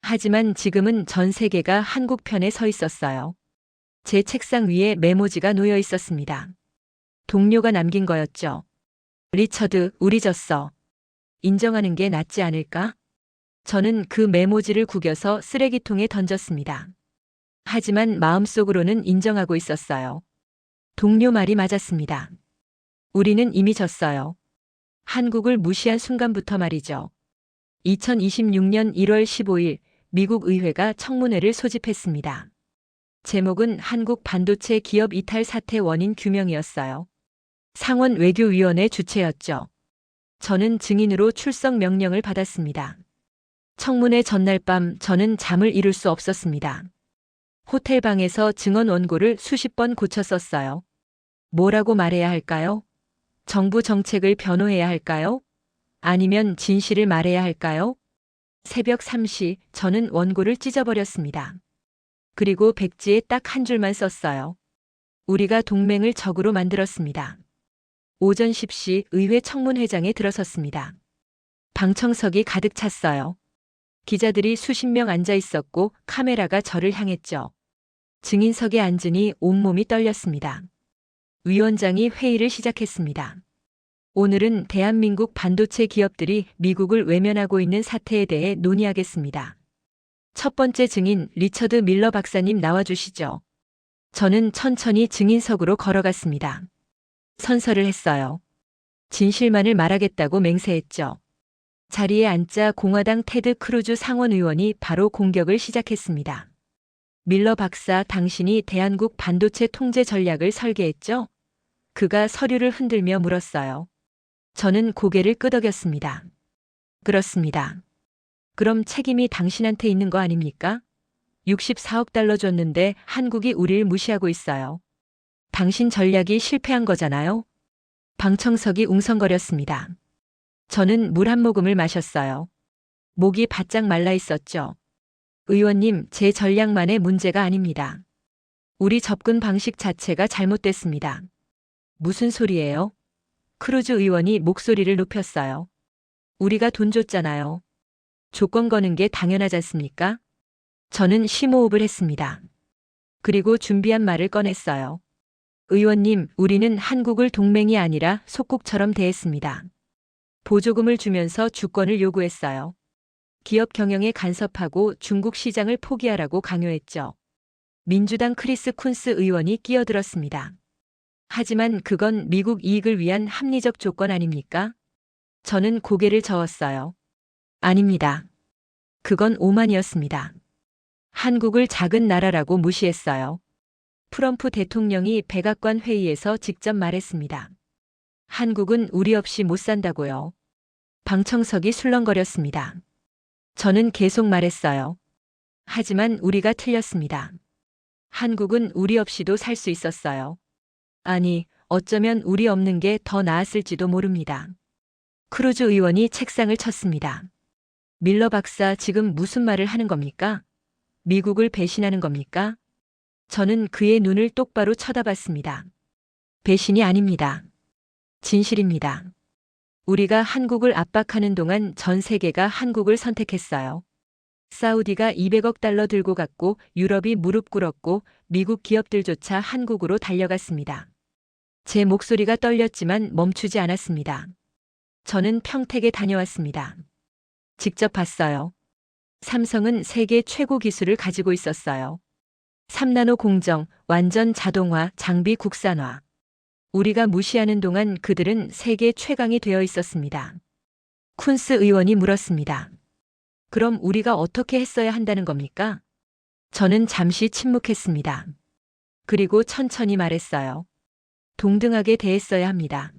하지만 지금은 전 세계가 한국 편에 서 있었어요. 제 책상 위에 메모지가 놓여 있었습니다. 동료가 남긴 거였죠. 리처드, 우리 졌어. 인정하는 게 낫지 않을까? 저는 그 메모지를 구겨서 쓰레기통에 던졌습니다. 하지만 마음속으로는 인정하고 있었어요. 동료 말이 맞았습니다. 우리는 이미 졌어요. 한국을 무시한 순간부터 말이죠. 2026년 1월 15일 미국 의회가 청문회를 소집했습니다. 제목은 한국 반도체 기업 이탈 사태 원인 규명이었어요. 상원 외교위원회 주최였죠. 저는 증인으로 출석 명령을 받았습니다. 청문회 전날 밤 저는 잠을 이룰 수 없었습니다. 호텔 방에서 증언 원고를 수십 번 고쳐 썼어요. 뭐라고 말해야 할까요? 정부 정책을 변호해야 할까요? 아니면 진실을 말해야 할까요? 새벽 3시 저는 원고를 찢어버렸습니다. 그리고 백지에 딱 한 줄만 썼어요. 우리가 동맹을 적으로 만들었습니다. 오전 10시 의회 청문회장에 들어섰습니다. 방청석이 가득 찼어요. 기자들이 수십 명 앉아 있었고 카메라가 저를 향했죠. 증인석에 앉으니 온몸이 떨렸습니다. 위원장이 회의를 시작했습니다. 오늘은 대한민국 반도체 기업들이 미국을 외면하고 있는 사태에 대해 논의하겠습니다. 첫 번째 증인 리처드 밀러 박사님 나와주시죠. 저는 천천히 증인석으로 걸어갔습니다. 선서를 했어요. 진실만을 말하겠다고 맹세했죠. 자리에 앉자 공화당 테드 크루즈 상원 의원이 바로 공격을 시작했습니다. 밀러 박사, 당신이 대한국 반도체 통제 전략을 설계했죠? 그가 서류를 흔들며 물었어요. 저는 고개를 끄덕였습니다. 그렇습니다. 그럼 책임이 당신한테 있는 거 아닙니까? 64억 달러 줬는데 한국이 우리를 무시하고 있어요. 당신 전략이 실패한 거잖아요. 방청석이 웅성거렸습니다. 저는 물 한 모금을 마셨어요. 목이 바짝 말라 있었죠. 의원님, 제 전략만의 문제가 아닙니다. 우리 접근 방식 자체가 잘못됐습니다. 무슨 소리예요? 크루즈 의원이 목소리를 높였어요. 우리가 돈 줬잖아요. 조건 거는 게 당연하지 않습니까? 저는 심호흡을 했습니다. 그리고 준비한 말을 꺼냈어요. 의원님, 우리는 한국을 동맹이 아니라 속국처럼 대했습니다. 보조금을 주면서 주권을 요구했어요. 기업 경영에 간섭하고 중국 시장을 포기하라고 강요했죠. 민주당 크리스 쿤스 의원이 끼어들었습니다. 하지만 그건 미국 이익을 위한 합리적 조건 아닙니까? 저는 고개를 저었어요. 아닙니다. 그건 오만이었습니다. 한국을 작은 나라라고 무시했어요. 트럼프 대통령이 백악관 회의에서 직접 말했습니다. 한국은 우리 없이 못 산다고요. 방청석이 술렁거렸습니다. 저는 계속 말했어요. 하지만 우리가 틀렸습니다. 한국은 우리 없이도 살 수 있었어요. 아니, 어쩌면 우리 없는 게 더 나았을지도 모릅니다. 크루즈 의원이 책상을 쳤습니다. 밀러 박사, 지금 무슨 말을 하는 겁니까? 미국을 배신하는 겁니까? 저는 그의 눈을 똑바로 쳐다봤습니다. 배신이 아닙니다. 진실입니다. 우리가 한국을 압박하는 동안 전 세계가 한국을 선택했어요. 사우디가 200억 달러 들고 갔고 유럽이 무릎 꿇었고 미국 기업들조차 한국으로 달려갔습니다. 제 목소리가 떨렸지만 멈추지 않았습니다. 저는 평택에 다녀왔습니다. 직접 봤어요. 삼성은 세계 최고 기술을 가지고 있었어요. 3나노 공정, 완전 자동화, 장비 국산화. 우리가 무시하는 동안 그들은 세계 최강이 되어 있었습니다. 쿤스 의원이 물었습니다. 그럼 우리가 어떻게 했어야 한다는 겁니까? 저는 잠시 침묵했습니다. 그리고 천천히 말했어요. 동등하게 대했어야 합니다.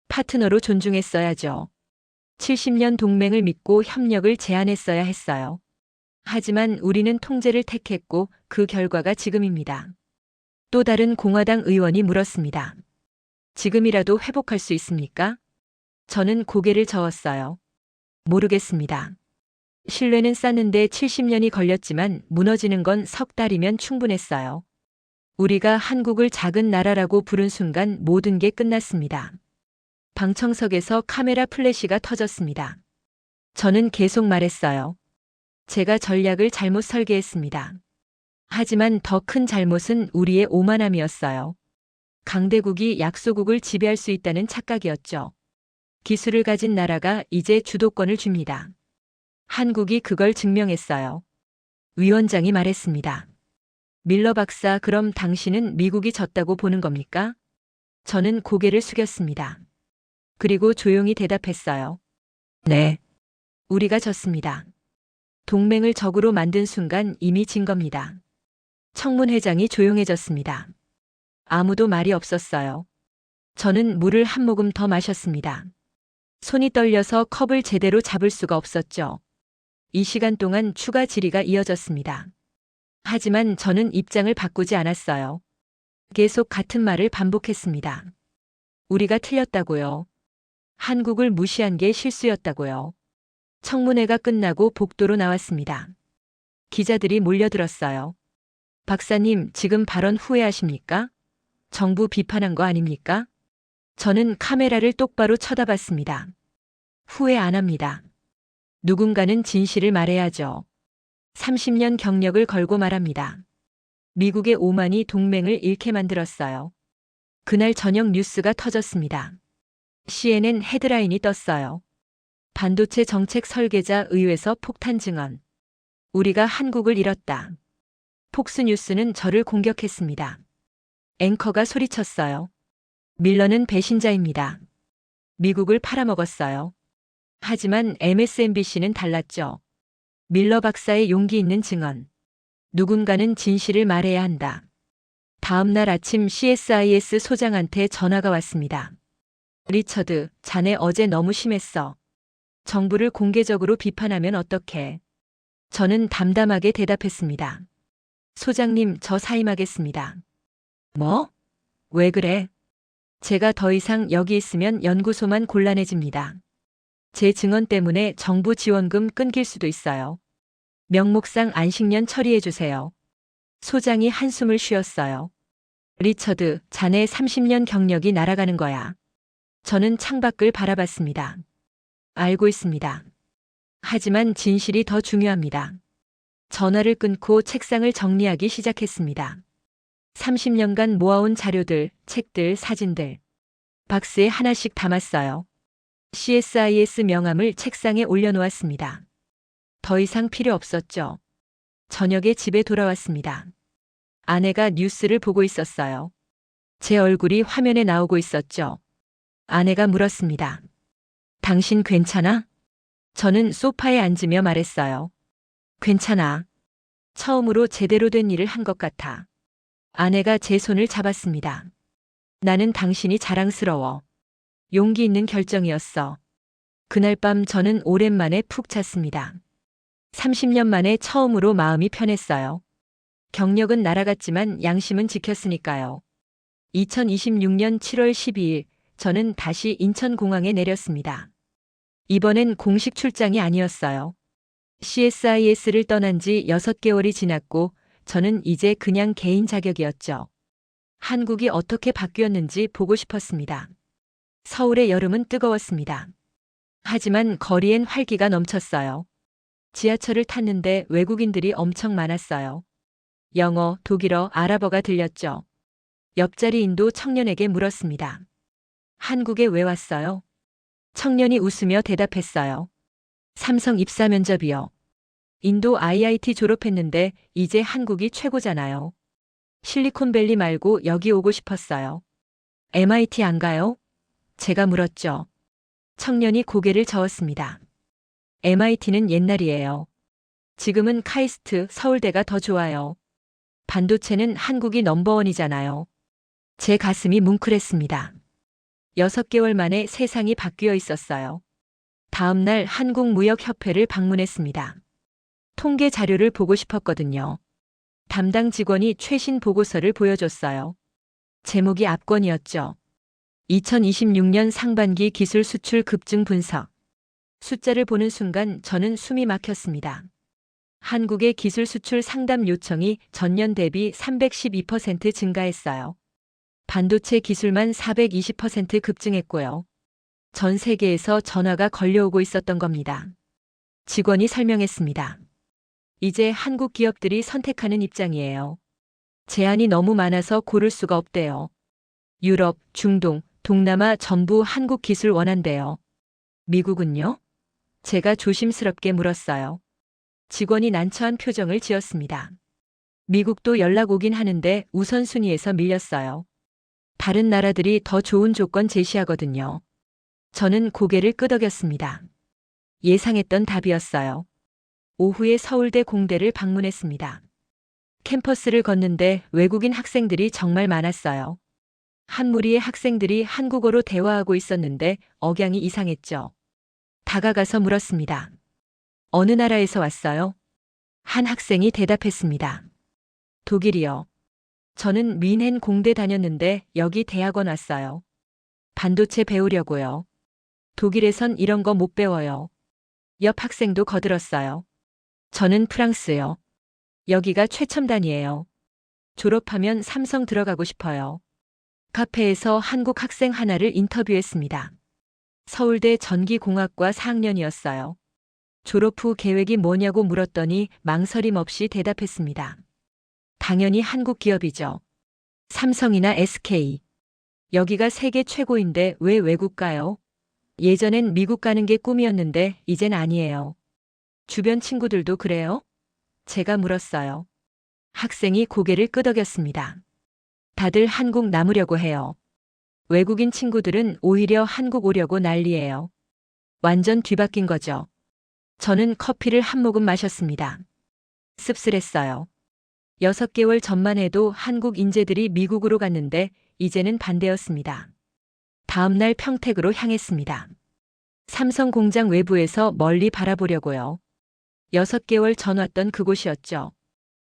파트너로 존중했어야죠. 70년 동맹을 믿고 협력을 제안했어야 했어요. 하지만 우리는 통제를 택했고 그 결과가 지금입니다. 또 다른 공화당 의원이 물었습니다. 지금이라도 회복할 수 있습니까? 저는 고개를 저었어요. 모르겠습니다. 신뢰는 쌓는데 70년이 걸렸지만 무너지는 건 석 달이면 충분했어요. 우리가 한국을 작은 나라라고 부른 순간 모든 게 끝났습니다. 방청석에서 카메라 플래시가 터졌습니다. 저는 계속 말했어요. 제가 전략을 잘못 설계했습니다. 하지만 더 큰 잘못은 우리의 오만함이었어요. 강대국이 약소국을 지배할 수 있다는 착각이었죠. 기술을 가진 나라가 이제 주도권을 줍니다. 한국이 그걸 증명했어요. 위원장이 말했습니다. 밀러 박사, 그럼 당신은 미국이 졌다고 보는 겁니까? 저는 고개를 숙였습니다. 그리고 조용히 대답했어요. 네. 우리가 졌습니다. 동맹을 적으로 만든 순간 이미 진 겁니다. 청문회장이 조용해졌습니다. 아무도 말이 없었어요. 저는 물을 한 모금 더 마셨습니다. 손이 떨려서 컵을 제대로 잡을 수가 없었죠. 이 시간 동안 추가 질의가 이어졌습니다. 하지만 저는 입장을 바꾸지 않았어요. 계속 같은 말을 반복했습니다. 우리가 틀렸다고요. 한국을 무시한 게 실수였다고요. 청문회가 끝나고 복도로 나왔습니다. 기자들이 몰려들었어요. 박사님, 지금 발언 후회하십니까? 정부 비판한 거 아닙니까? 저는 카메라를 똑바로 쳐다봤습니다. 후회 안 합니다. 누군가는 진실을 말해야죠. 30년 경력을 걸고 말합니다. 미국의 오만이 동맹을 잃게 만들었어요. 그날 저녁 뉴스가 터졌습니다. CNN 헤드라인이 떴어요. 반도체 정책 설계자 의회에서 폭탄 증언. 우리가 한국을 잃었다. 폭스뉴스는 저를 공격했습니다. 앵커가 소리쳤어요. 밀러는 배신자입니다. 미국을 팔아먹었어요. 하지만 MSNBC는 달랐죠. 밀러 박사의 용기 있는 증언. 누군가는 진실을 말해야 한다. 다음 날 아침 CSIS 소장한테 전화가 왔습니다. 리처드, 자네 어제 너무 심했어. 정부를 공개적으로 비판하면 어떡해? 저는 담담하게 대답했습니다. 소장님, 저 사임하겠습니다. 뭐? 왜 그래? 제가 더 이상 여기 있으면 연구소만 곤란해집니다. 제 증언 때문에 정부 지원금 끊길 수도 있어요. 명목상 안식년 처리해 주세요. 소장이 한숨을 쉬었어요. 리처드, 자네 30년 경력이 날아가는 거야. 저는 창밖을 바라봤습니다. 알고 있습니다. 하지만 진실이 더 중요합니다. 전화를 끊고 책상을 정리하기 시작했습니다. 30년간 모아온 자료들, 책들, 사진들. 박스에 하나씩 담았어요. CSIS 명함을 책상에 올려놓았습니다. 더 이상 필요 없었죠. 저녁에 집에 돌아왔습니다. 아내가 뉴스를 보고 있었어요. 제 얼굴이 화면에 나오고 있었죠. 아내가 물었습니다. 당신 괜찮아? 저는 소파에 앉으며 말했어요. 괜찮아. 처음으로 제대로 된 일을 한 것 같아. 아내가 제 손을 잡았습니다. 나는 당신이 자랑스러워. 용기 있는 결정이었어. 그날 밤 저는 오랜만에 푹 잤습니다. 30년 만에 처음으로 마음이 편했어요. 경력은 날아갔지만 양심은 지켰으니까요. 2026년 7월 12일 저는 다시 인천공항에 내렸습니다. 이번엔 공식 출장이 아니었어요. CSIS를 떠난 지 6개월이 지났고 저는 이제 그냥 개인 자격이었죠. 한국이 어떻게 바뀌었는지 보고 싶었습니다. 서울의 여름은 뜨거웠습니다. 하지만 거리엔 활기가 넘쳤어요. 지하철을 탔는데 외국인들이 엄청 많았어요. 영어, 독일어, 아랍어가 들렸죠. 옆자리 인도 청년에게 물었습니다. 한국에 왜 왔어요? 청년이 웃으며 대답했어요. 삼성 입사 면접이요. 인도 IIT 졸업했는데 이제 한국이 최고잖아요. 실리콘밸리 말고 여기 오고 싶었어요. MIT 안 가요? 제가 물었죠. 청년이 고개를 저었습니다. MIT는 옛날이에요. 지금은 카이스트, 서울대가 더 좋아요. 반도체는 한국이 넘버원이잖아요. 제 가슴이 뭉클했습니다. 6개월 만에 세상이 바뀌어 있었어요. 다음 날 한국무역협회를 방문했습니다. 통계 자료를 보고 싶었거든요. 담당 직원이 최신 보고서를 보여줬어요. 제목이 압권이었죠. 2026년 상반기 기술 수출 급증 분석. 숫자를 보는 순간 저는 숨이 막혔습니다. 한국의 기술 수출 상담 요청이 전년 대비 312% 증가했어요. 반도체 기술만 420% 급증했고요. 전 세계에서 전화가 걸려오고 있었던 겁니다. 직원이 설명했습니다. 이제 한국 기업들이 선택하는 입장이에요. 제한이 너무 많아서 고를 수가 없대요. 유럽, 중동, 동남아 전부 한국 기술 원한대요. 미국은요? 제가 조심스럽게 물었어요. 직원이 난처한 표정을 지었습니다. 미국도 연락 오긴 하는데 우선순위에서 밀렸어요. 다른 나라들이 더 좋은 조건 제시하거든요. 저는 고개를 끄덕였습니다. 예상했던 답이었어요. 오후에 서울대 공대를 방문했습니다. 캠퍼스를 걷는데 외국인 학생들이 정말 많았어요. 한 무리의 학생들이 한국어로 대화하고 있었는데 억양이 이상했죠. 다가가서 물었습니다. 어느 나라에서 왔어요? 한 학생이 대답했습니다. 독일이요. 저는 뮌헨 공대 다녔는데 여기 대학원 왔어요. 반도체 배우려고요. 독일에선 이런 거 못 배워요. 옆 학생도 거들었어요. 저는 프랑스요. 여기가 최첨단이에요. 졸업하면 삼성 들어가고 싶어요. 카페에서 한국 학생 하나를 인터뷰했습니다. 서울대 전기공학과 4학년이었어요. 졸업 후 계획이 뭐냐고 물었더니 망설임 없이 대답했습니다. 당연히 한국 기업이죠. 삼성이나 SK. 여기가 세계 최고인데 왜 외국 가요? 예전엔 미국 가는 게 꿈이었는데 이젠 아니에요. 주변 친구들도 그래요? 제가 물었어요. 학생이 고개를 끄덕였습니다. 다들 한국 남으려고 해요. 외국인 친구들은 오히려 한국 오려고 난리예요. 완전 뒤바뀐 거죠. 저는 커피를 한 모금 마셨습니다. 씁쓸했어요. 6개월 전만 해도 한국 인재들이 미국으로 갔는데 이제는 반대였습니다. 다음 날 평택으로 향했습니다. 삼성 공장 외부에서 멀리 바라보려고요. 6개월 전 왔던 그곳이었죠.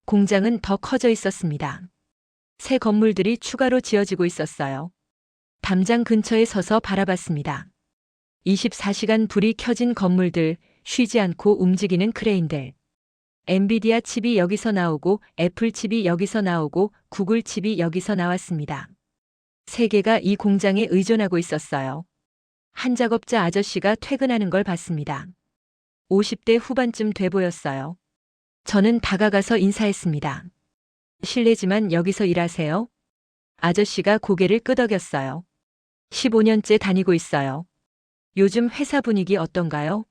공장은 더 커져 있었습니다. 새 건물들이 추가로 지어지고 있었어요. 담장 근처에 서서 바라봤습니다. 24시간 불이 켜진 건물들, 쉬지 않고 움직이는 크레인들. 엔비디아 칩이 여기서 나오고 애플 칩이 여기서 나오고 구글 칩이 여기서 나왔습니다. 세계가 이 공장에 의존하고 있었어요. 한 작업자 아저씨가 퇴근하는 걸 봤습니다. 50대 후반쯤 돼 보였어요. 저는 다가가서 인사했습니다. 실례지만 여기서 일하세요? 아저씨가 고개를 끄덕였어요. 15년째 다니고 있어요. 요즘 회사 분위기 어떤가요?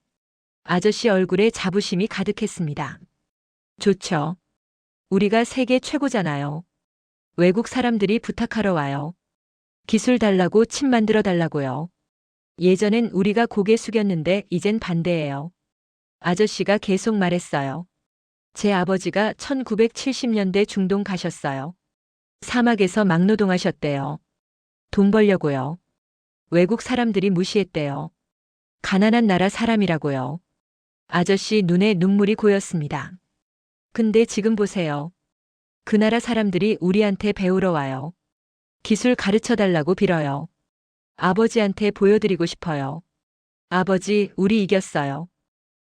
아저씨 얼굴에 자부심이 가득했습니다. 좋죠. 우리가 세계 최고잖아요. 외국 사람들이 부탁하러 와요. 기술 달라고 칩 만들어 달라고요. 예전엔 우리가 고개 숙였는데 이젠 반대예요. 아저씨가 계속 말했어요. 제 아버지가 1970년대 중동 가셨어요. 사막에서 막노동하셨대요. 돈 벌려고요. 외국 사람들이 무시했대요. 가난한 나라 사람이라고요. 아저씨 눈에 눈물이 고였습니다. 근데 지금 보세요. 그 나라 사람들이 우리한테 배우러 와요. 기술 가르쳐 달라고 빌어요. 아버지한테 보여드리고 싶어요. 아버지, 우리 이겼어요.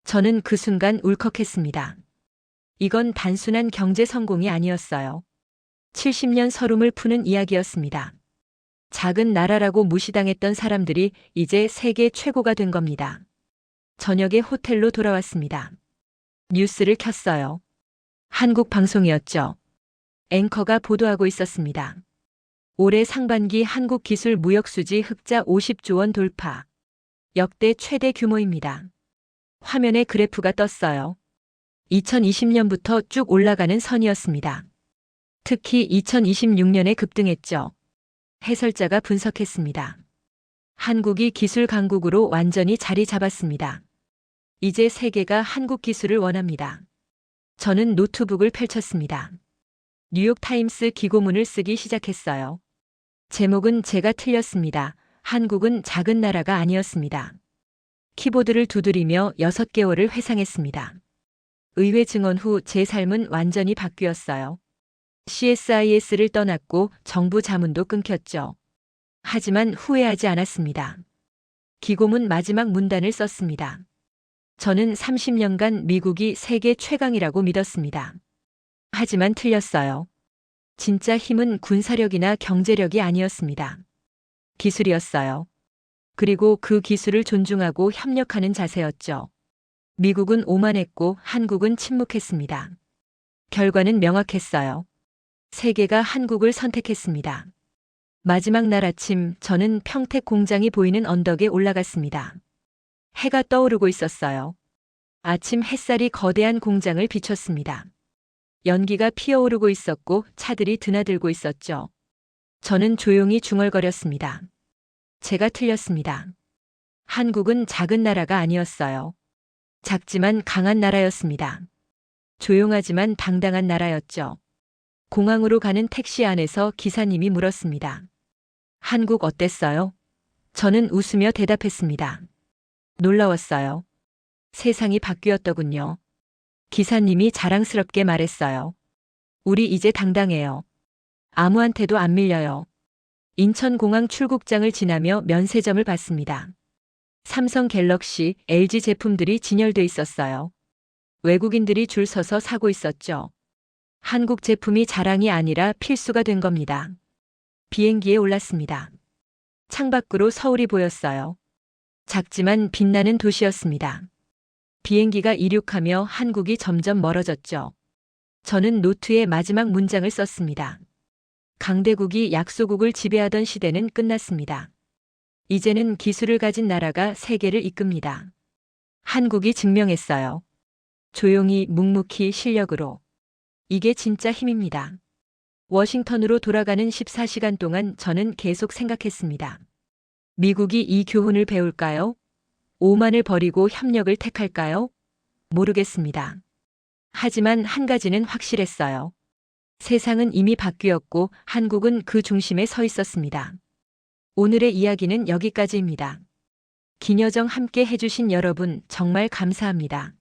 저는 그 순간 울컥했습니다. 이건 단순한 경제 성공이 아니었어요. 70년 서름을 푸는 이야기였습니다. 작은 나라라고 무시당했던 사람들이 이제 세계 최고가 된 겁니다. 저녁에 호텔로 돌아왔습니다. 뉴스를 켰어요. 한국 방송이었죠. 앵커가 보도하고 있었습니다. 올해 상반기 한국 기술 무역 수지 흑자 50조 원 돌파. 역대 최대 규모입니다. 화면에 그래프가 떴어요. 2020년부터 쭉 올라가는 선이었습니다. 특히 2026년에 급등했죠. 해설자가 분석했습니다. 한국이 기술 강국으로 완전히 자리 잡았습니다. 이제 세계가 한국 기술을 원합니다. 저는 노트북을 펼쳤습니다. 뉴욕타임스 기고문을 쓰기 시작했어요. 제목은 제가 틀렸습니다. 한국은 작은 나라가 아니었습니다. 키보드를 두드리며 6개월을 회상했습니다. 의회 증언 후 제 삶은 완전히 바뀌었어요. CSIS를 떠났고 정부 자문도 끊겼죠. 하지만 후회하지 않았습니다. 기고문 마지막 문단을 썼습니다. 저는 30년간 미국이 세계 최강이라고 믿었습니다. 하지만 틀렸어요. 진짜 힘은 군사력이나 경제력이 아니었습니다. 기술이었어요. 그리고 그 기술을 존중하고 협력하는 자세였죠. 미국은 오만했고 한국은 침묵했습니다. 결과는 명확했어요. 세계가 한국을 선택했습니다. 마지막 날 아침 저는 평택 공장이 보이는 언덕에 올라갔습니다. 해가 떠오르고 있었어요. 아침 햇살이 거대한 공장을 비췄습니다. 연기가 피어오르고 있었고 차들이 드나들고 있었죠. 저는 조용히 중얼거렸습니다. 제가 틀렸습니다. 한국은 작은 나라가 아니었어요. 작지만 강한 나라였습니다. 조용하지만 당당한 나라였죠. 공항으로 가는 택시 안에서 기사님이 물었습니다. 한국 어땠어요? 저는 웃으며 대답했습니다. 놀라웠어요. 세상이 바뀌었더군요. 기사님이 자랑스럽게 말했어요. 우리 이제 당당해요. 아무한테도 안 밀려요. 인천공항 출국장을 지나며 면세점을 봤습니다. 삼성 갤럭시, LG 제품들이 진열돼 있었어요. 외국인들이 줄 서서 사고 있었죠. 한국 제품이 자랑이 아니라 필수가 된 겁니다. 비행기에 올랐습니다. 창밖으로 서울이 보였어요. 작지만 빛나는 도시였습니다. 비행기가 이륙하며 한국이 점점 멀어졌죠. 저는 노트에 마지막 문장을 썼습니다. 강대국이 약소국을 지배하던 시대는 끝났습니다. 이제는 기술을 가진 나라가 세계를 이끕니다. 한국이 증명했어요. 조용히 묵묵히 실력으로. 이게 진짜 힘입니다. 워싱턴으로 돌아가는 14시간 동안 저는 계속 생각했습니다. 미국이 이 교훈을 배울까요? 오만을 버리고 협력을 택할까요? 모르겠습니다. 하지만 한 가지는 확실했어요. 세상은 이미 바뀌었고 한국은 그 중심에 서 있었습니다. 오늘의 이야기는 여기까지입니다. 김여정 함께 해주신 여러분 정말 감사합니다.